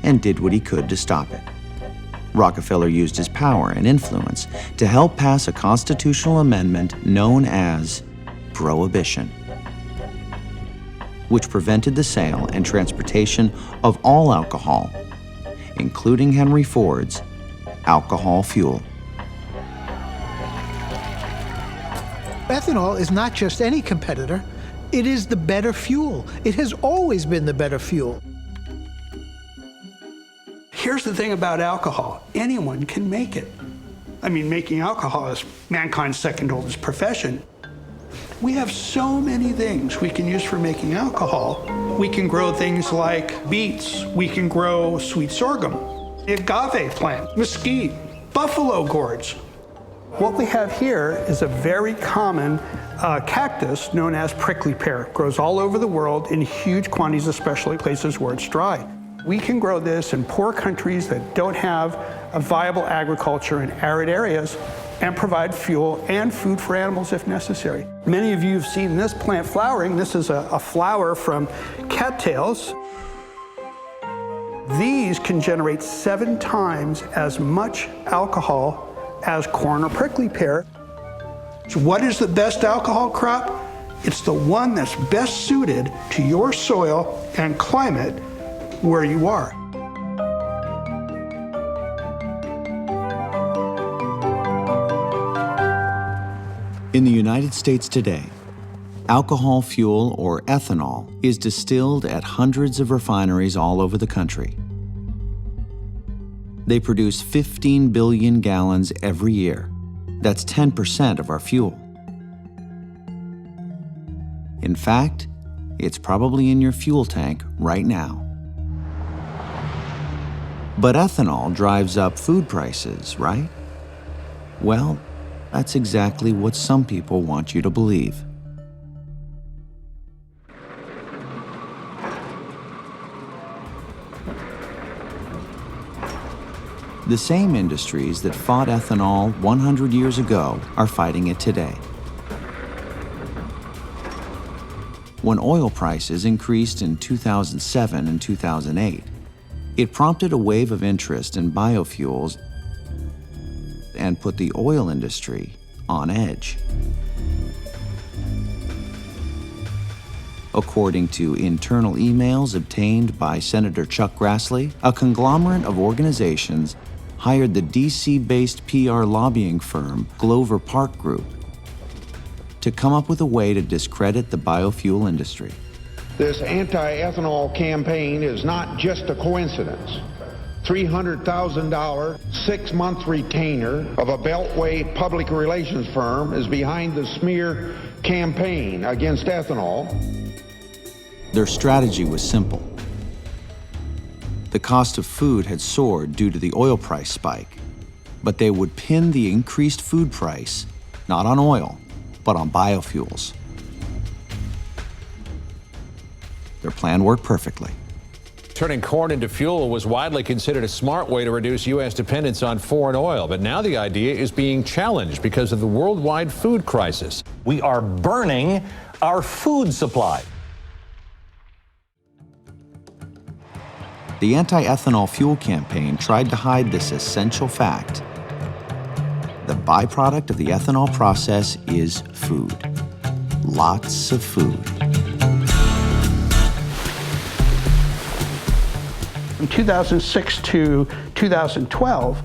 and did what he could to stop it. Rockefeller used his power and influence to help pass a constitutional amendment known as Prohibition, which prevented the sale and transportation of all alcohol, including Henry Ford's alcohol fuel. Ethanol is not just any competitor, it is the better fuel. It has always been the better fuel. Here's the thing about alcohol. Anyone can make it. I mean, making alcohol is mankind's second oldest profession. We have so many things we can use for making alcohol. We can grow things like beets. We can grow sweet sorghum, the agave plant, mesquite, buffalo gourds. What we have here is a very common cactus known as prickly pear. It grows all over the world in huge quantities, especially places where it's dry. We can grow this in poor countries that don't have a viable agriculture in arid areas and provide fuel and food for animals if necessary. Many of you have seen this plant flowering. This is a flower from cattails. These can generate 7 times as much alcohol as corn or prickly pear. So what is the best alcohol crop? It's the one that's best suited to your soil and climate where you are. In the United States today, alcohol fuel, or ethanol, is distilled at hundreds of refineries all over the country. They produce 15 billion gallons every year. That's 10% of our fuel. In fact, it's probably in your fuel tank right now. But ethanol drives up food prices, right? Well, that's exactly what some people want you to believe. The same industries that fought ethanol 100 years ago are fighting it today. When oil prices increased in 2007 and 2008, it prompted a wave of interest in biofuels and put the oil industry on edge. According to internal emails obtained by Senator Chuck Grassley, a conglomerate of organizations hired the DC-based PR lobbying firm Glover Park Group to come up with a way to discredit the biofuel industry. This anti-ethanol campaign is not just a coincidence. $300,000 6-month retainer of a Beltway public relations firm is behind the smear campaign against ethanol. Their strategy was simple. The cost of food had soared due to the oil price spike, but they would pin the increased food price not on oil, but on biofuels. Their plan worked perfectly. Turning corn into fuel was widely considered a smart way to reduce U.S. dependence on foreign oil, but now the idea is being challenged because of the worldwide food crisis. We are burning our food supply. The anti-ethanol fuel campaign tried to hide this essential fact. The byproduct of the ethanol process is food. Lots of food. From 2006 to 2012,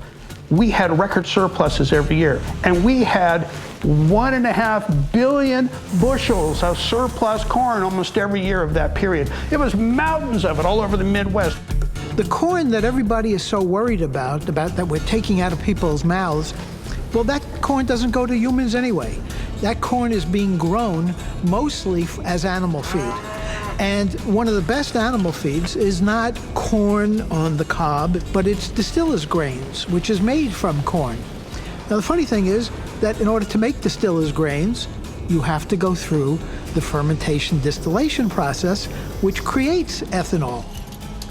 we had record surpluses every year, and we had 1.5 billion bushels of surplus corn almost every year of that period. It was mountains of it all over the Midwest. The corn that everybody is so worried about that we're taking out of people's mouths, well, that corn doesn't go to humans anyway. That corn is being grown mostly as animal feed. And one of the best animal feeds is not corn on the cob, but it's distillers grains, which is made from corn. Now, the funny thing is that in order to make distillers grains, you have to go through the fermentation distillation process, which creates ethanol.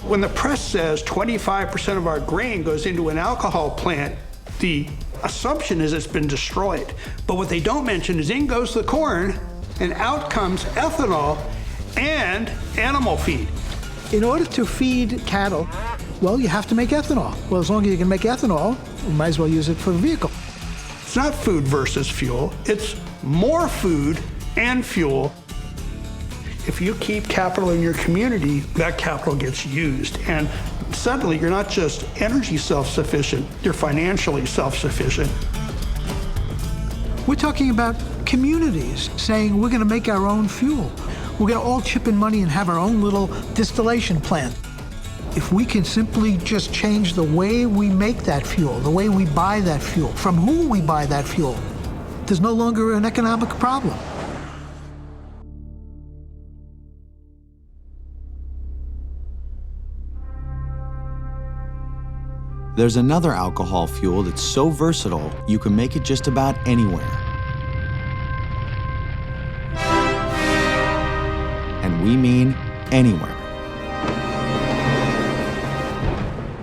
When the press says 25% of our grain goes into an alcohol plant, the assumption is it's been destroyed. But what they don't mention is in goes the corn, and out comes ethanol and animal feed. In order to feed cattle, well, you have to make ethanol. Well, as long as you can make ethanol, you might as well use it for the vehicle. It's not food versus fuel, it's more food and fuel. If you keep capital in your community, that capital gets used. And suddenly you're not just energy self-sufficient, you're financially self-sufficient. We're talking about communities saying we're going to make our own fuel. We're going to all chip in money and have our own little distillation plant. If we can simply just change the way we make that fuel, the way we buy that fuel, from whom we buy that fuel, there's no longer an economic problem. There's another alcohol fuel that's so versatile, you can make it just about anywhere. And we mean anywhere.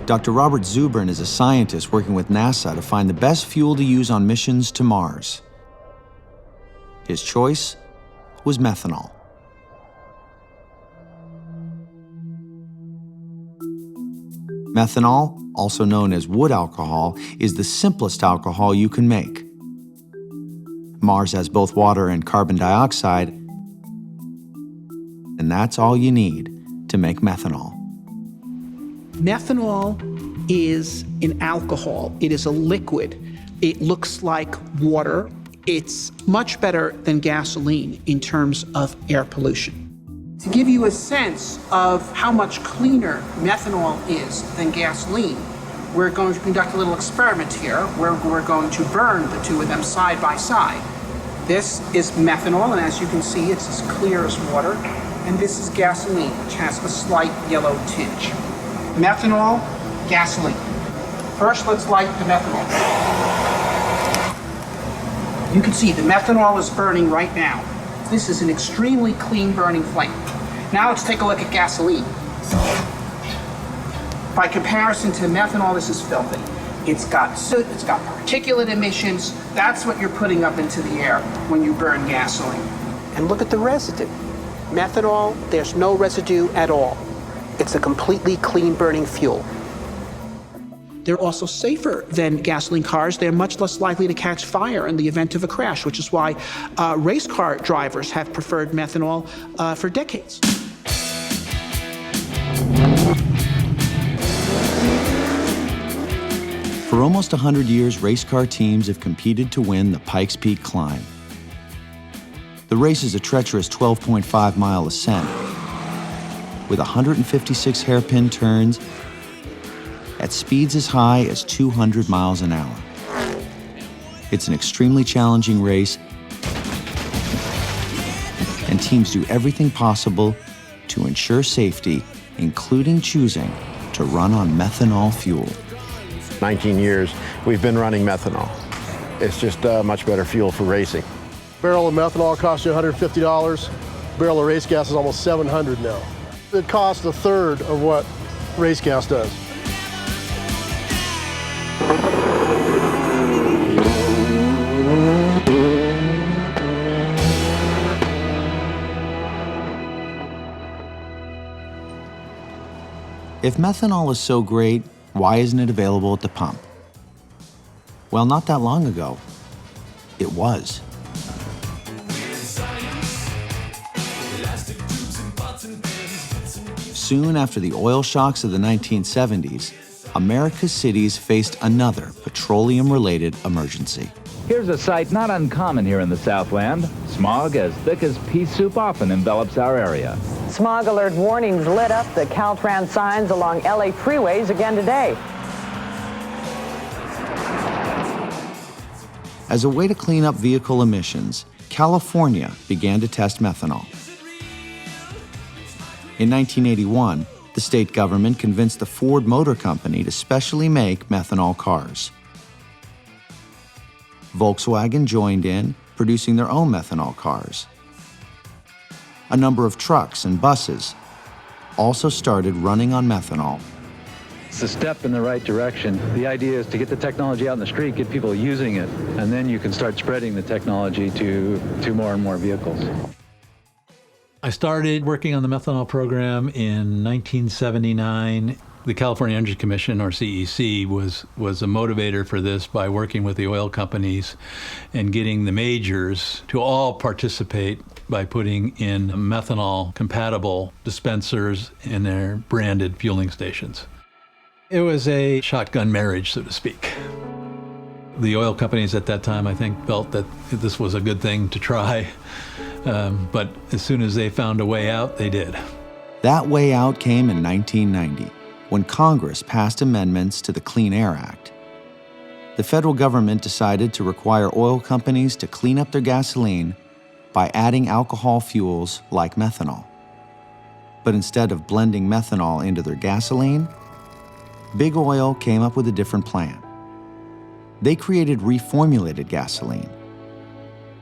Dr. Robert Zubrin is a scientist working with NASA to find the best fuel to use on missions to Mars. His choice was methanol. Methanol, also known as wood alcohol, is the simplest alcohol you can make. Mars has both water and carbon dioxide, and that's all you need to make methanol. Methanol is an alcohol. It is a liquid. It looks like water. It's much better than gasoline in terms of air pollution. To give you a sense of how much cleaner methanol is than gasoline, we're going to conduct a little experiment here where we're going to burn the two of them side by side. This is methanol, and as you can see, it's as clear as water. And this is gasoline, which has a slight yellow tinge. Methanol, gasoline. First, let's light the methanol. You can see the methanol is burning right now. This is an extremely clean burning flame. Now let's take a look at gasoline. By comparison to methanol, this is filthy. It's got soot, it's got particulate emissions. That's what you're putting up into the air when you burn gasoline. And look at the residue. Methanol, there's no residue at all. It's a completely clean burning fuel. They're also safer than gasoline cars. They're much less likely to catch fire in the event of a crash, which is why race car drivers have preferred methanol for decades. For almost 100 years, race car teams have competed to win the Pikes Peak climb. The race is a treacherous 12.5-mile ascent with 156 hairpin turns at speeds as high as 200 miles an hour. It's an extremely challenging race, and teams do everything possible to ensure safety, including choosing to run on methanol fuel. 19 years we've been running methanol. It's just much better fuel for racing. Barrel of methanol costs you $150. Barrel of race gas is almost $700 now. It costs a third of what race gas does. If methanol is so great, why isn't it available at the pump? Well, not that long ago, it was. Soon after the oil shocks of the 1970s, America's cities faced another petroleum-related emergency. Here's a sight not uncommon here in the Southland. Smog as thick as pea soup often envelops our area. Smog alert warnings lit up the Caltrans signs along LA freeways again today. As a way to clean up vehicle emissions, California began to test methanol. In 1981, the state government convinced the Ford Motor Company to specially make methanol cars. Volkswagen joined in, producing their own methanol cars. A number of trucks and buses also started running on methanol. It's a step in the right direction. The idea is to get the technology out in the street, get people using it, and then you can start spreading the technology to more and more vehicles. I started working on the methanol program in 1979. The California Energy Commission, or CEC, was a motivator for this by working with the oil companies and getting the majors to all participate by putting in methanol-compatible dispensers in their branded fueling stations. It was a shotgun marriage, so to speak. The oil companies at that time, I think, felt that this was a good thing to try, but as soon as they found a way out, they did. That way out came in 1990, when Congress passed amendments to the Clean Air Act. The federal government decided to require oil companies to clean up their gasoline by adding alcohol fuels like methanol. But instead of blending methanol into their gasoline, Big Oil came up with a different plan. They created reformulated gasoline.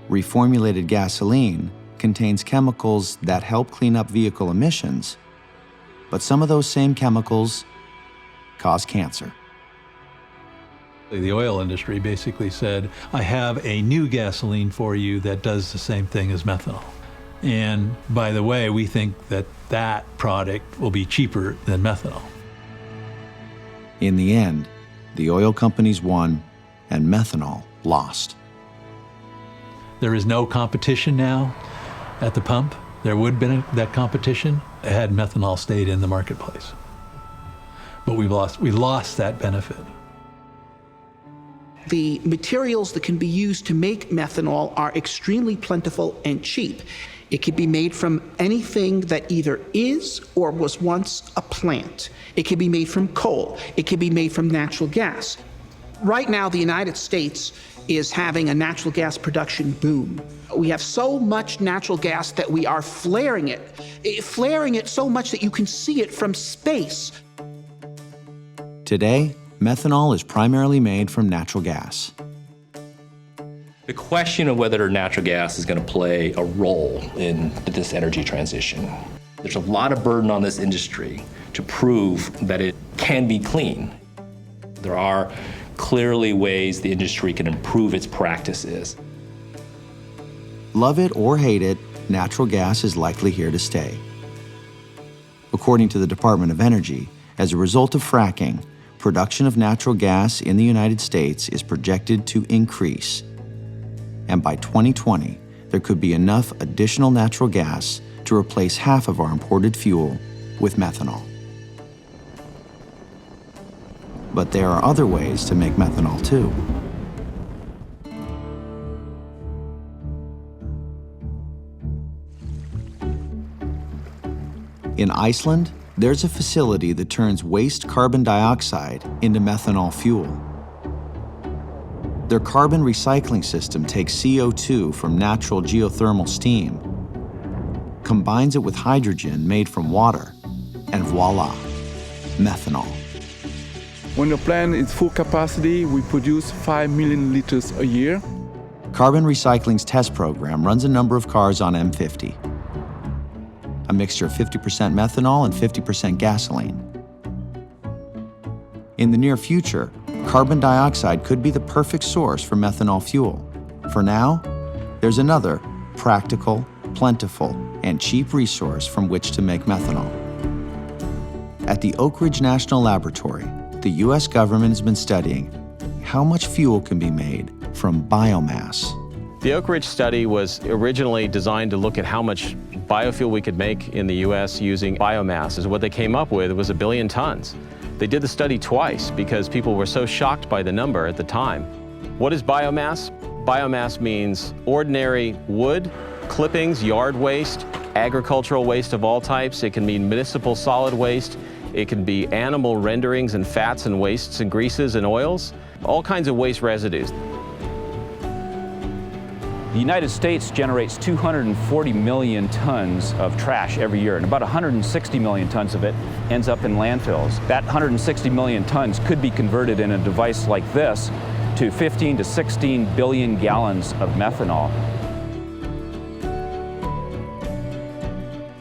Reformulated gasoline contains chemicals that help clean up vehicle emissions, but some of those same chemicals cause cancer. The oil industry basically said, I have a new gasoline for you that does the same thing as methanol. And by the way, we think that that product will be cheaper than methanol. In the end, the oil companies won and methanol lost. There is no competition now at the pump. There would have been that competition had methanol stayed in the marketplace. But we lost that benefit. The materials that can be used to make methanol are extremely plentiful and cheap. It can be made from anything that either is or was once a plant. It can be made from coal. It can be made from natural gas. Right now, the United States is having a natural gas production boom. We have so much natural gas that we are flaring it so much that you can see it from space. Today, methanol is primarily made from natural gas. The question of whether natural gas is going to play a role in this energy transition. There's a lot of burden on this industry to prove that it can be clean. There are clearly ways the industry can improve its practices. Love it or hate it, natural gas is likely here to stay. According to the Department of Energy, as a result of fracking, production of natural gas in the United States is projected to increase. And by 2020, there could be enough additional natural gas to replace half of our imported fuel with methanol. But there are other ways to make methanol too. In Iceland, There's a facility that turns waste carbon dioxide into methanol fuel. Their carbon recycling system takes CO2 from natural geothermal steam, combines it with hydrogen made from water, and voila, methanol. When the plant is full capacity, we produce 5 million liters a year. Carbon Recycling's test program runs a number of cars on M50, a mixture of 50% methanol and 50% gasoline. In the near future, carbon dioxide could be the perfect source for methanol fuel. For now, there's another practical, plentiful, and cheap resource from which to make methanol. At the Oak Ridge National Laboratory, the U.S. government has been studying how much fuel can be made from biomass. The Oak Ridge study was originally designed to look at how much biofuel we could make in the U.S. using biomass. What they came up with was 1 billion tons. They did the study twice because people were so shocked by the number at the time. What is biomass? Biomass means ordinary wood, clippings, yard waste, agricultural waste of all types. It can mean municipal solid waste. It can be animal renderings and fats and wastes and greases and oils, all kinds of waste residues. The United States generates 240 million tons of trash every year, and about 160 million tons of it ends up in landfills. That 160 million tons could be converted in a device like this to 15 to 16 billion gallons of methanol.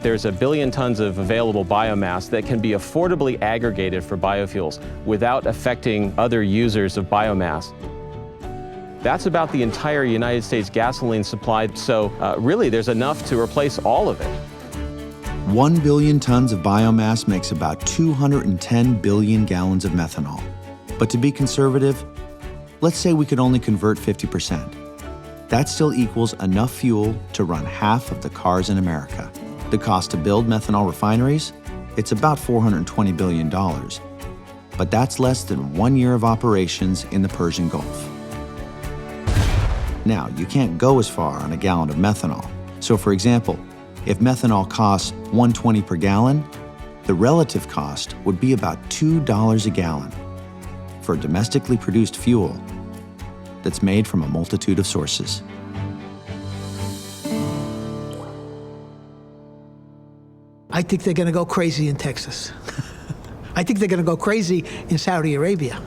There's 1 billion tons of available biomass that can be affordably aggregated for biofuels without affecting other users of biomass. That's about the entire United States gasoline supply, so really there's enough to replace all of it. 1 billion tons of biomass makes about 210 billion gallons of methanol. But to be conservative, let's say we could only convert 50%. That still equals enough fuel to run half of the cars in America. The cost to build methanol refineries? It's about $420 billion. But that's less than 1 year of operations in the Persian Gulf. Now, you can't go as far on a gallon of methanol. So for example, if methanol costs $1.20 per gallon, the relative cost would be about $2 a gallon for domestically produced fuel that's made from a multitude of sources. I think they're going to go crazy in Texas. I think they're going to go crazy in Saudi Arabia.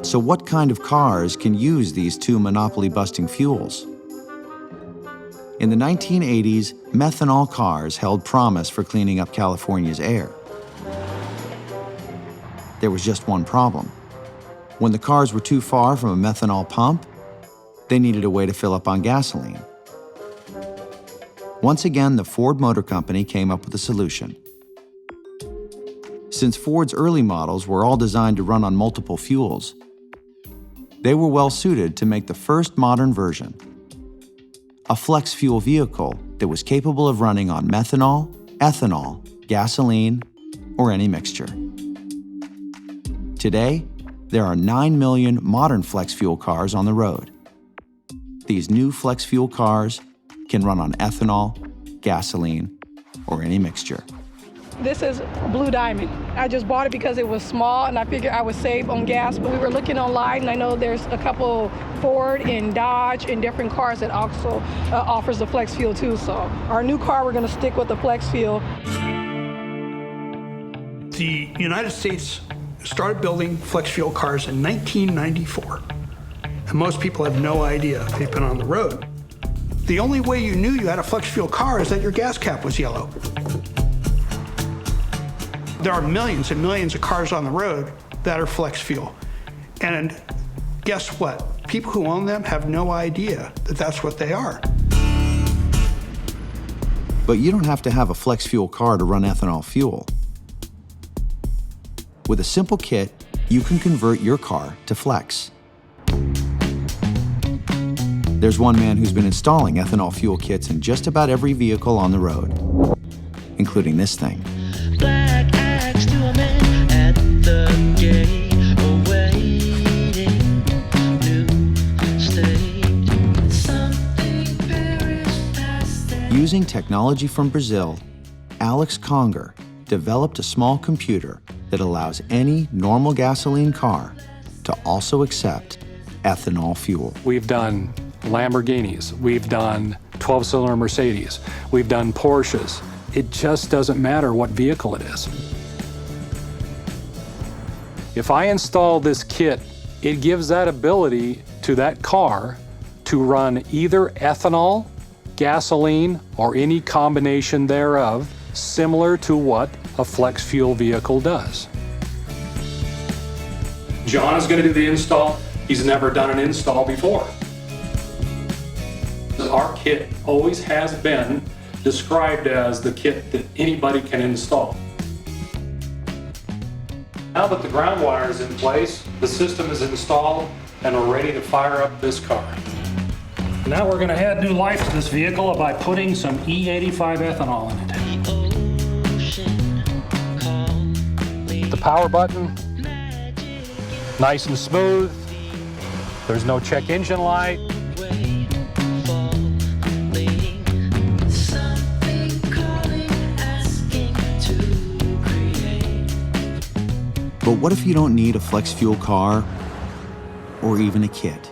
So what kind of cars can use these two monopoly-busting fuels? In the 1980s, methanol cars held promise for cleaning up California's air. There was just one problem. When the cars were too far from a methanol pump, they needed a way to fill up on gasoline. Once again, the Ford Motor Company came up with a solution. Since Ford's early models were all designed to run on multiple fuels, they were well suited to make the first modern version, a flex fuel vehicle that was capable of running on methanol, ethanol, gasoline, or any mixture. Today, there are 9 million modern flex fuel cars on the road. These new flex fuel cars can run on ethanol, gasoline, or any mixture. This is Blue Diamond. I just bought it because it was small and I figured I would save on gas, but we were looking online and I know there's a couple Ford and Dodge and different cars that also offers the flex fuel too. So our new car, we're gonna stick with the flex fuel. The United States started building flex fuel cars in 1994. And most people have no idea if they've been on the road. The only way you knew you had a flex fuel car is that your gas cap was yellow. There are millions and millions of cars on the road that are flex fuel. And guess what? People who own them have no idea that that's what they are. But you don't have to have a flex fuel car to run ethanol fuel. With a simple kit, you can convert your car to flex. There's one man who's been installing ethanol fuel kits in just about every vehicle on the road, including this thing. Black axe to a man at the gate, awaiting new state. Something Paris has said. Using technology from Brazil, Alex Conger developed a small computer that allows any normal gasoline car to also accept ethanol fuel. We've done Lamborghinis, we've done 12-cylinder Mercedes, we've done Porsches. It just doesn't matter what vehicle it is. If I install this kit, it gives that ability to that car to run either ethanol, gasoline, or any combination thereof, similar to what a flex fuel vehicle does. John is going to do the install. He's never done an install before. Our kit always has been described as the kit that anybody can install. Now that the ground wire is in place, the system is installed, and we're ready to fire up this car. Now we're going to add new life to this vehicle by putting some E85 ethanol in it. The power button, nice and smooth. There's no check engine light. But what if you don't need a flex fuel car or even a kit?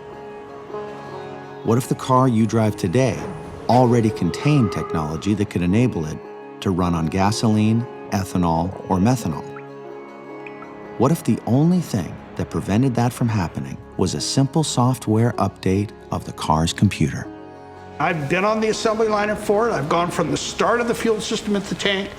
What if the car you drive today already contained technology that could enable it to run on gasoline, ethanol, or methanol? What if the only thing that prevented that from happening was a simple software update of the car's computer? I've been on the assembly line at Ford. I've gone from the start of the fuel system at the tank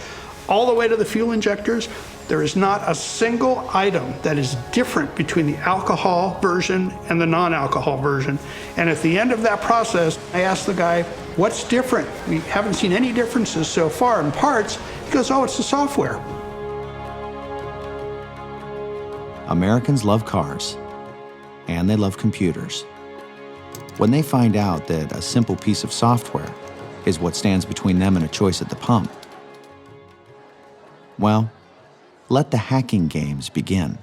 all the way to the fuel injectors. There is not a single item that is different between the alcohol version and the non-alcohol version. And at the end of that process, I asked the guy, what's different? We haven't seen any differences so far in parts. He goes, oh, it's the software. Americans love cars, and they love computers. When they find out that a simple piece of software is what stands between them and a choice at the pump, well, let the hacking games begin.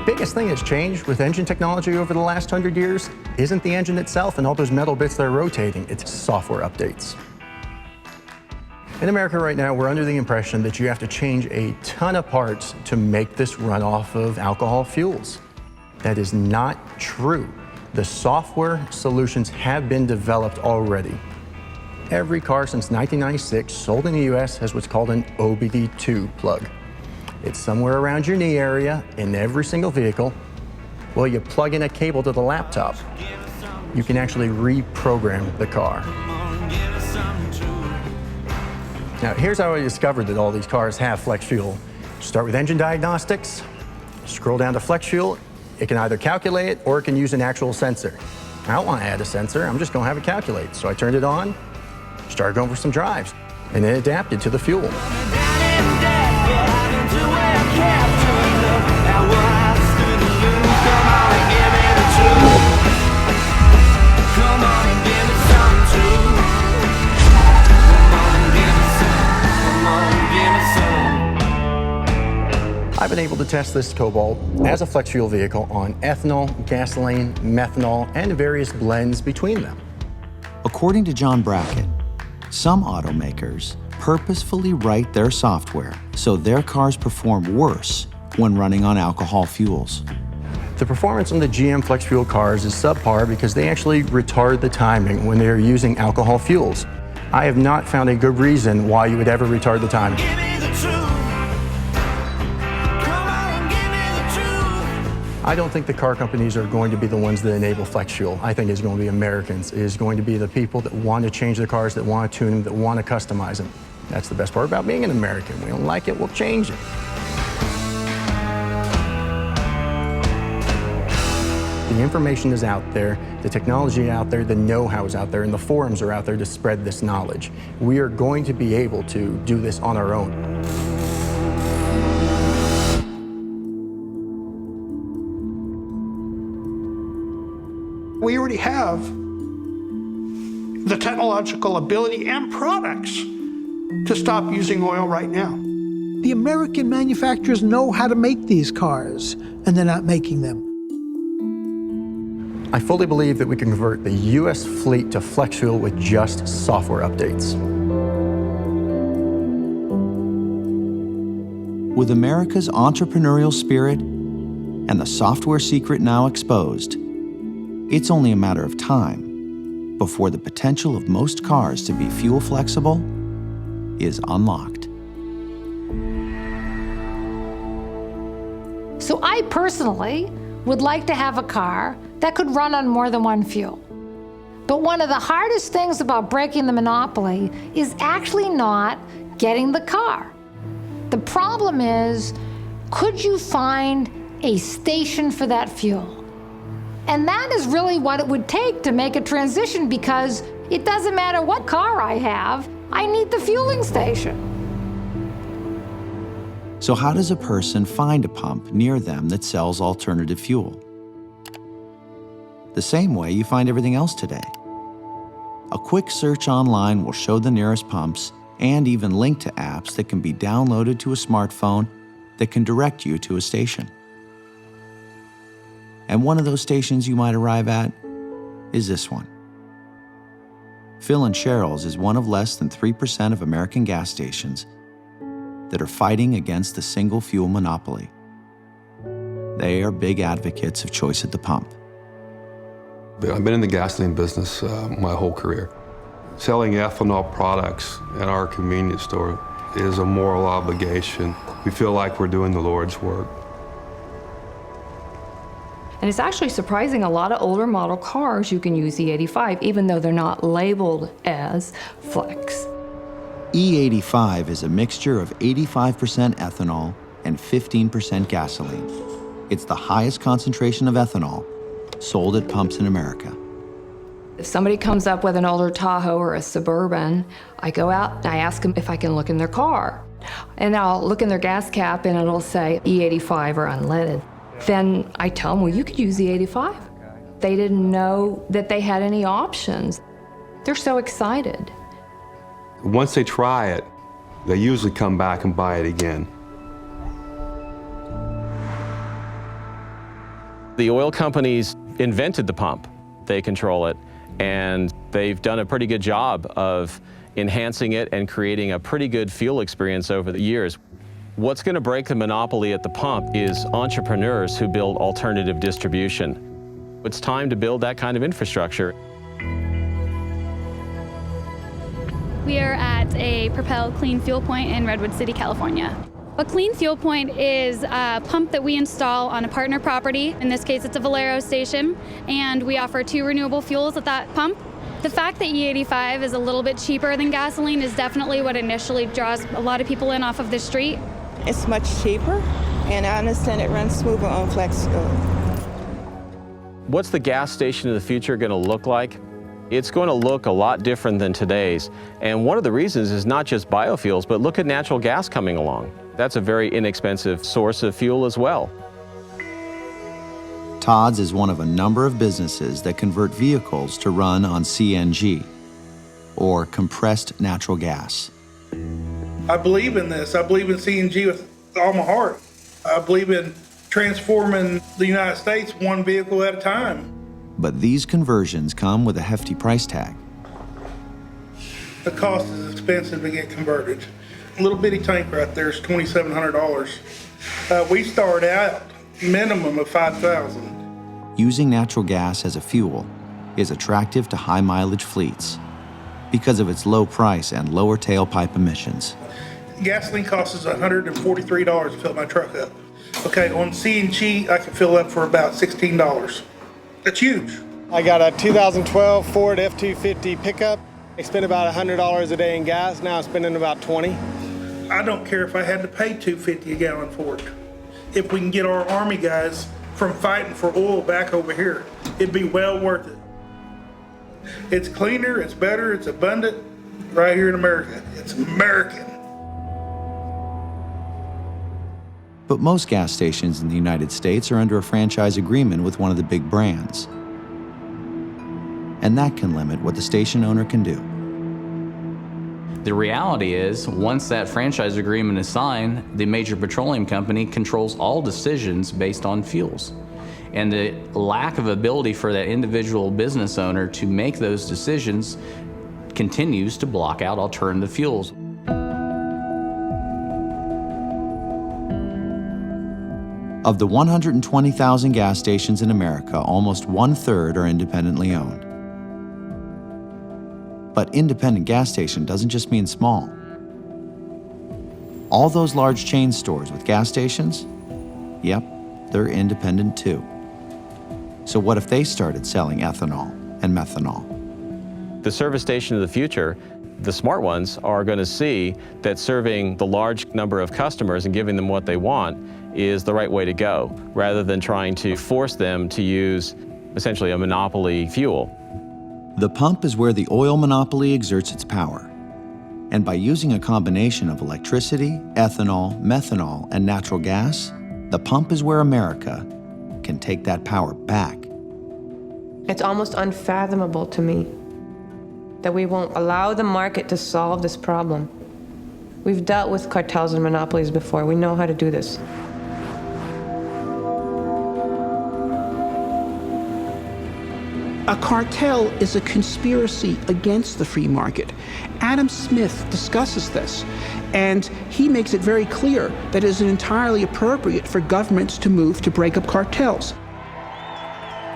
Biggest thing that's changed with engine technology over the last 100 years isn't the engine itself and all those metal bits that are rotating, it's software updates. In America right now, we're under the impression that you have to change a ton of parts to make this run off of alcohol fuels. That is not true. The software solutions have been developed already. Every car since 1996 sold in the US has what's called an OBD2 plug. It's somewhere around your knee area in every single vehicle. Well, you plug in a cable to the laptop. You can actually reprogram the car. Now, here's how I discovered that all these cars have flex fuel. Start with engine diagnostics, scroll down to flex fuel. It can either calculate it or it can use an actual sensor. I don't want to add a sensor, I'm just going to have it calculate. So I turned it on, started going for some drives, and it adapted to the fuel. I've been able to test this Cobalt as a flex fuel vehicle on ethanol, gasoline, methanol, and various blends between them. According to John Brackett, some automakers purposefully write their software so their cars perform worse when running on alcohol fuels. The performance on the GM flex fuel cars is subpar because they actually retard the timing when they're using alcohol fuels. I have not found a good reason why you would ever retard the timing. I don't think the car companies are going to be the ones that enable flex fuel. I think it's going to be Americans. It is going to be the people that want to change their cars, that want to tune them, that want to customize them. That's the best part about being an American. We don't like it, we'll change it. The information is out there, the technology is out there, the know-how is out there, and the forums are out there to spread this knowledge. We are going to be able to do this on our own. have the technological ability and products to stop using oil right now. The American manufacturers know how to make these cars, and they're not making them. I fully believe that we can convert the U.S. fleet to flex fuel with just software updates. With America's entrepreneurial spirit and the software secret now exposed, it's only a matter of time before the potential of most cars to be fuel flexible is unlocked. So I personally would like to have a car that could run on more than one fuel. But one of the hardest things about breaking the monopoly is actually not getting the car. The problem is, could you find a station for that fuel? And that is really what it would take to make a transition, because it doesn't matter what car I have, I need the fueling station. So how does a person find a pump near them that sells alternative fuel? The same way you find everything else today. A quick search online will show the nearest pumps and even link to apps that can be downloaded to a smartphone that can direct you to a station. And one of those stations you might arrive at is this one. Phil and Cheryl's is one of less than 3% of American gas stations that are fighting against the single fuel monopoly. They are big advocates of choice at the pump. I've been in the gasoline business my whole career. Selling ethanol products at our convenience store is a moral obligation. We feel like we're doing the Lord's work. And it's actually surprising, a lot of older model cars you can use E85 even though they're not labeled as flex. E85 is a mixture of 85% ethanol and 15% gasoline. It's the highest concentration of ethanol sold at pumps in America. If somebody comes up with an older Tahoe or a Suburban, I go out and I ask them if I can look in their car. And I'll look in their gas cap and it'll say E85 or unleaded. Then I tell them, well, you could use E85. They didn't know that they had any options. They're so excited. Once they try it, they usually come back and buy it again. The oil companies invented the pump. They control it, and they've done a pretty good job of enhancing it and creating a pretty good fuel experience over the years. What's going to break the monopoly at the pump is entrepreneurs who build alternative distribution. It's time to build that kind of infrastructure. We are at a Propel Clean Fuel Point in Redwood City, California. A Clean Fuel Point is a pump that we install on a partner property. In this case, it's a Valero station, and we offer 2 renewable fuels at that pump. The fact that E85 is a little bit cheaper than gasoline is definitely what initially draws a lot of people in off of the street. It's much cheaper, and I understand it runs smoother on flex fuel. What's the gas station of the future going to look like? It's going to look a lot different than today's. And one of the reasons is not just biofuels, but look at natural gas coming along. That's a very inexpensive source of fuel as well. Todd's is one of a number of businesses that convert vehicles to run on CNG, or compressed natural gas. I believe in this. I believe in CNG with all my heart. I believe in transforming the United States one vehicle at a time. But these conversions come with a hefty price tag. The cost is expensive to get converted. A little bitty tank right there is $2,700. We start out minimum of $5,000. Using natural gas as a fuel is attractive to high mileage fleets because of its low price and lower tailpipe emissions. Gasoline costs us $143 to fill my truck up. Okay, on CNG, I can fill up for about $16. That's huge. I got a 2012 Ford F-250 pickup. I spent about $100 a day in gas. Now I'm spending about $20. I don't care if I had to pay $2.50 a gallon for it. If we can get our Army guys from fighting for oil back over here, it'd be well worth it. It's cleaner, it's better, it's abundant right here in America. It's American. But most gas stations in the United States are under a franchise agreement with one of the big brands. and that can limit what the station owner can do. The reality is, once that franchise agreement is signed, the major petroleum company controls all decisions based on fuels. And the lack of ability for that individual business owner to make those decisions continues to block out alternative fuels. Of the 120,000 gas stations in America, almost 1/3 are independently owned. But independent gas station doesn't just mean small. All those large chain stores with gas stations, yep, they're independent too. So what if they started selling ethanol and methanol? The service station of the future, the smart ones, are going to see that serving the large number of customers and giving them what they want is the right way to go, rather than trying to force them to use essentially a monopoly fuel. The pump is where the oil monopoly exerts its power. And by using a combination of electricity, ethanol, methanol, and natural gas, the pump is where America can take that power back. It's almost unfathomable to me that we won't allow the market to solve this problem. We've dealt with cartels and monopolies before. We know how to do this. A cartel is a conspiracy against the free market. Adam Smith discusses this, and he makes it very clear that it is entirely appropriate for governments to move to break up cartels.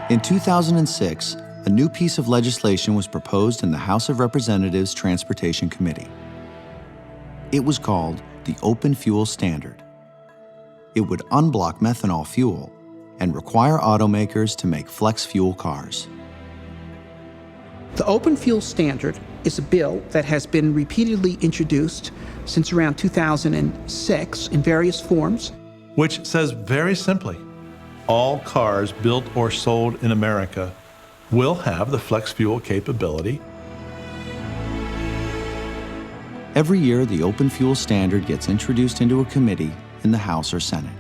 In 2006, a new piece of legislation was proposed in the House of Representatives Transportation Committee. It was called the Open Fuel Standard. It would unblock methanol fuel and require automakers to make flex fuel cars. The Open Fuel Standard is a bill that has been repeatedly introduced since around 2006 in various forms. Which says very simply, all cars built or sold in America will have the flex fuel capability. Every year, the Open Fuel Standard gets introduced into a committee in the House or Senate.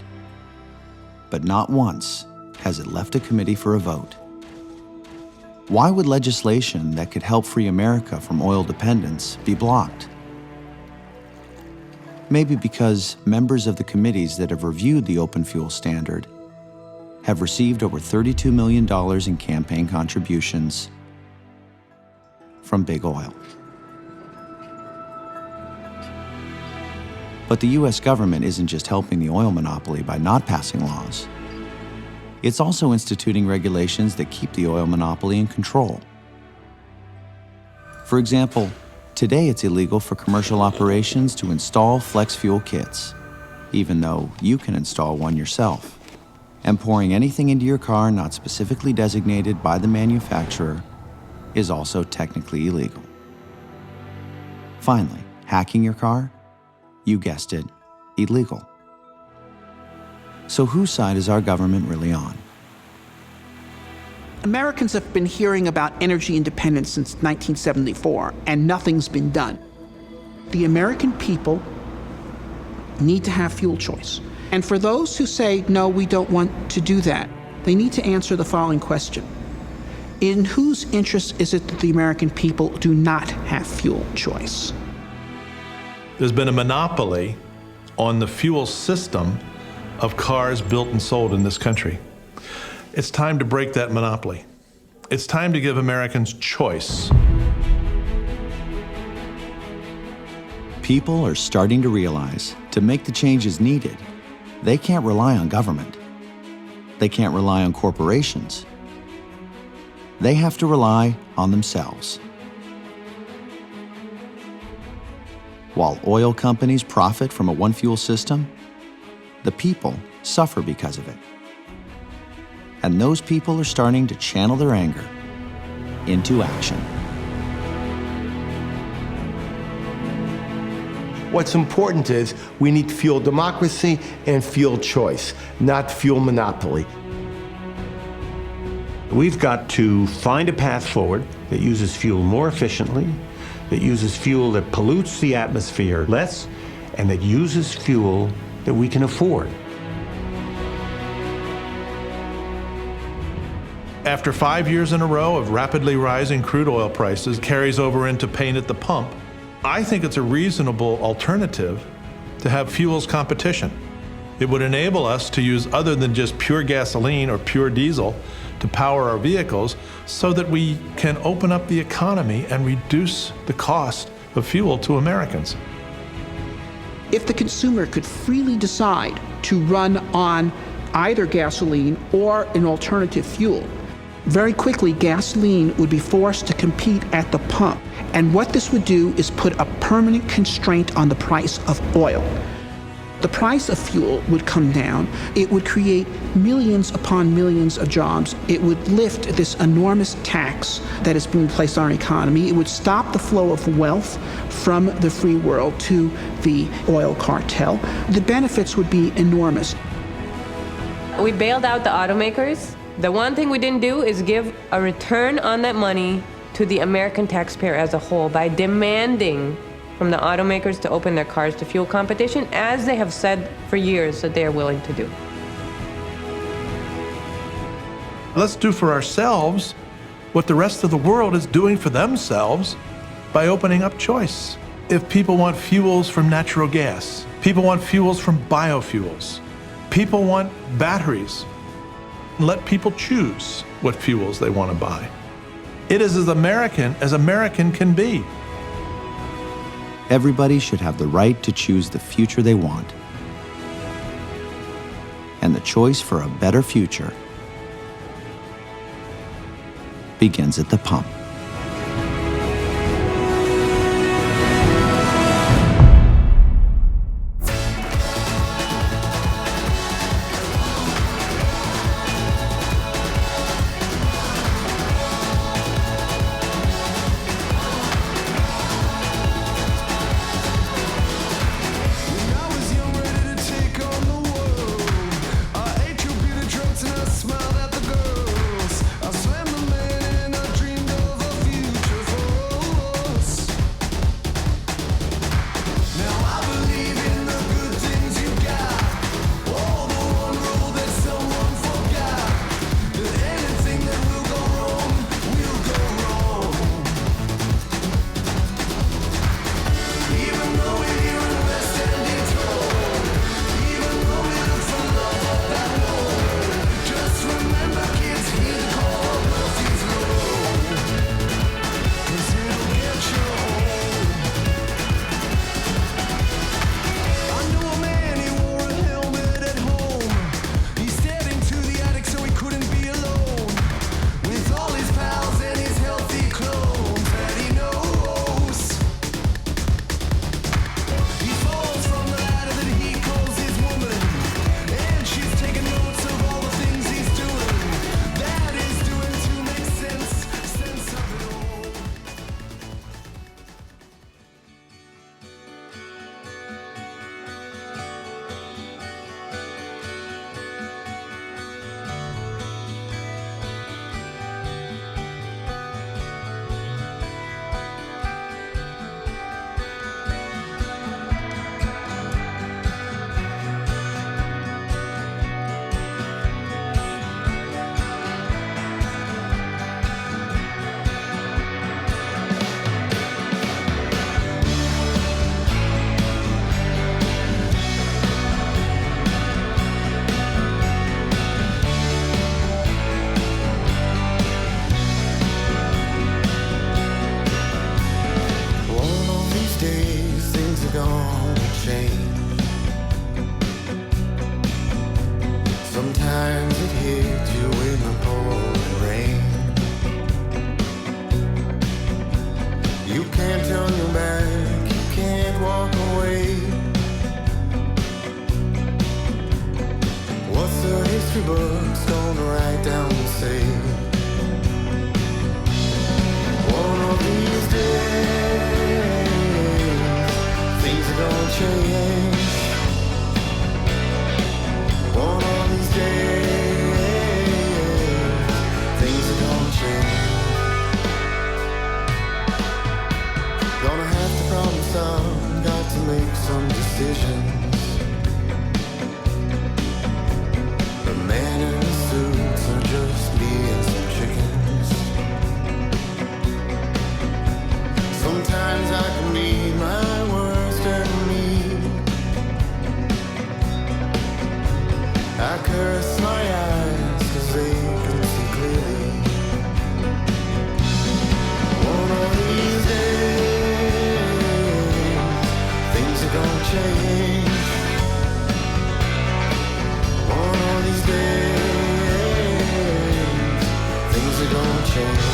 But not once has it left a committee for a vote. Why would legislation that could help free America from oil dependence be blocked? Maybe because members of the committees that have reviewed the Open Fuel Standard have received over $32 million in campaign contributions from big oil. But the US government isn't just helping the oil monopoly by not passing laws. It's also instituting regulations that keep the oil monopoly in control. For example, today it's illegal for commercial operations to install flex fuel kits, even though you can install one yourself. And pouring anything into your car not specifically designated by the manufacturer is also technically illegal. Finally, hacking your car? You guessed it, illegal. So whose side is our government really on? Americans have been hearing about energy independence since 1974, and nothing's been done. The American people need to have fuel choice. And for those who say, no, we don't want to do that, they need to answer the following question. In whose interest is it that the American people do not have fuel choice? There's been a monopoly on the fuel system of cars built and sold in this country. It's time to break that monopoly. It's time to give Americans choice. People are starting to realize to make the changes needed, they can't rely on government. They can't rely on corporations. They have to rely on themselves. While oil companies profit from a one-fuel system, the people suffer because of it. And those people are starting to channel their anger into action. What's important is we need fuel democracy and fuel choice, not fuel monopoly. We've got to find a path forward that uses fuel more efficiently, that uses fuel that pollutes the atmosphere less, and that uses fuel that we can afford. after 5 years in a row of rapidly rising crude oil prices carries over into pain at the pump, I think it's a reasonable alternative to have fuels competition. It would enable us to use other than just pure gasoline or pure diesel to power our vehicles so that we can open up the economy and reduce the cost of fuel to Americans. If the consumer could freely decide to run on either gasoline or an alternative fuel, very quickly gasoline would be forced to compete at the pump. And what this would do is put a permanent constraint on the price of oil. The price of fuel would come down. It would create millions upon millions of jobs. It would lift this enormous tax that is being placed on our economy. It would stop the flow of wealth from the free world to the oil cartel. The benefits would be enormous. We bailed out the automakers. The one thing we didn't do is give a return on that money to the American taxpayer as a whole by demanding from the automakers to open their cars to fuel competition, as they have said for years that they are willing to do. Let's do for ourselves what the rest of the world is doing for themselves by opening up choice. If people want fuels from natural gas, people want fuels from biofuels, people want batteries, let people choose what fuels they want to buy. It is as American can be. Everybody should have the right to choose the future they want. And the choice for a better future begins at the pump. Sometimes it hits you in the pouring rain. You can't turn your back, you can't walk away. What's the history books gonna write down and say? One of these days, things are gonna change. One of these days, things are gonna change. Gonna have to promise some, got to make some decisions. The man in the suits are just being some change. One of these days, things are gonna change.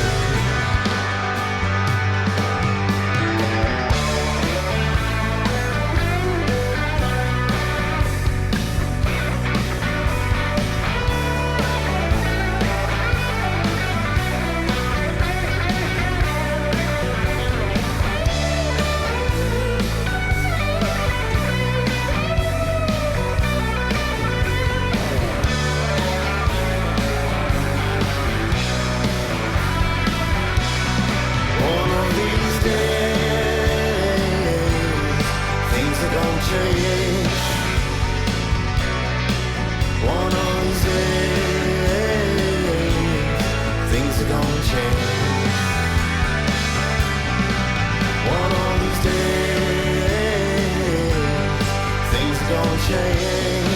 Change. One of these days, things are gonna change. One of these days, things are gonna change.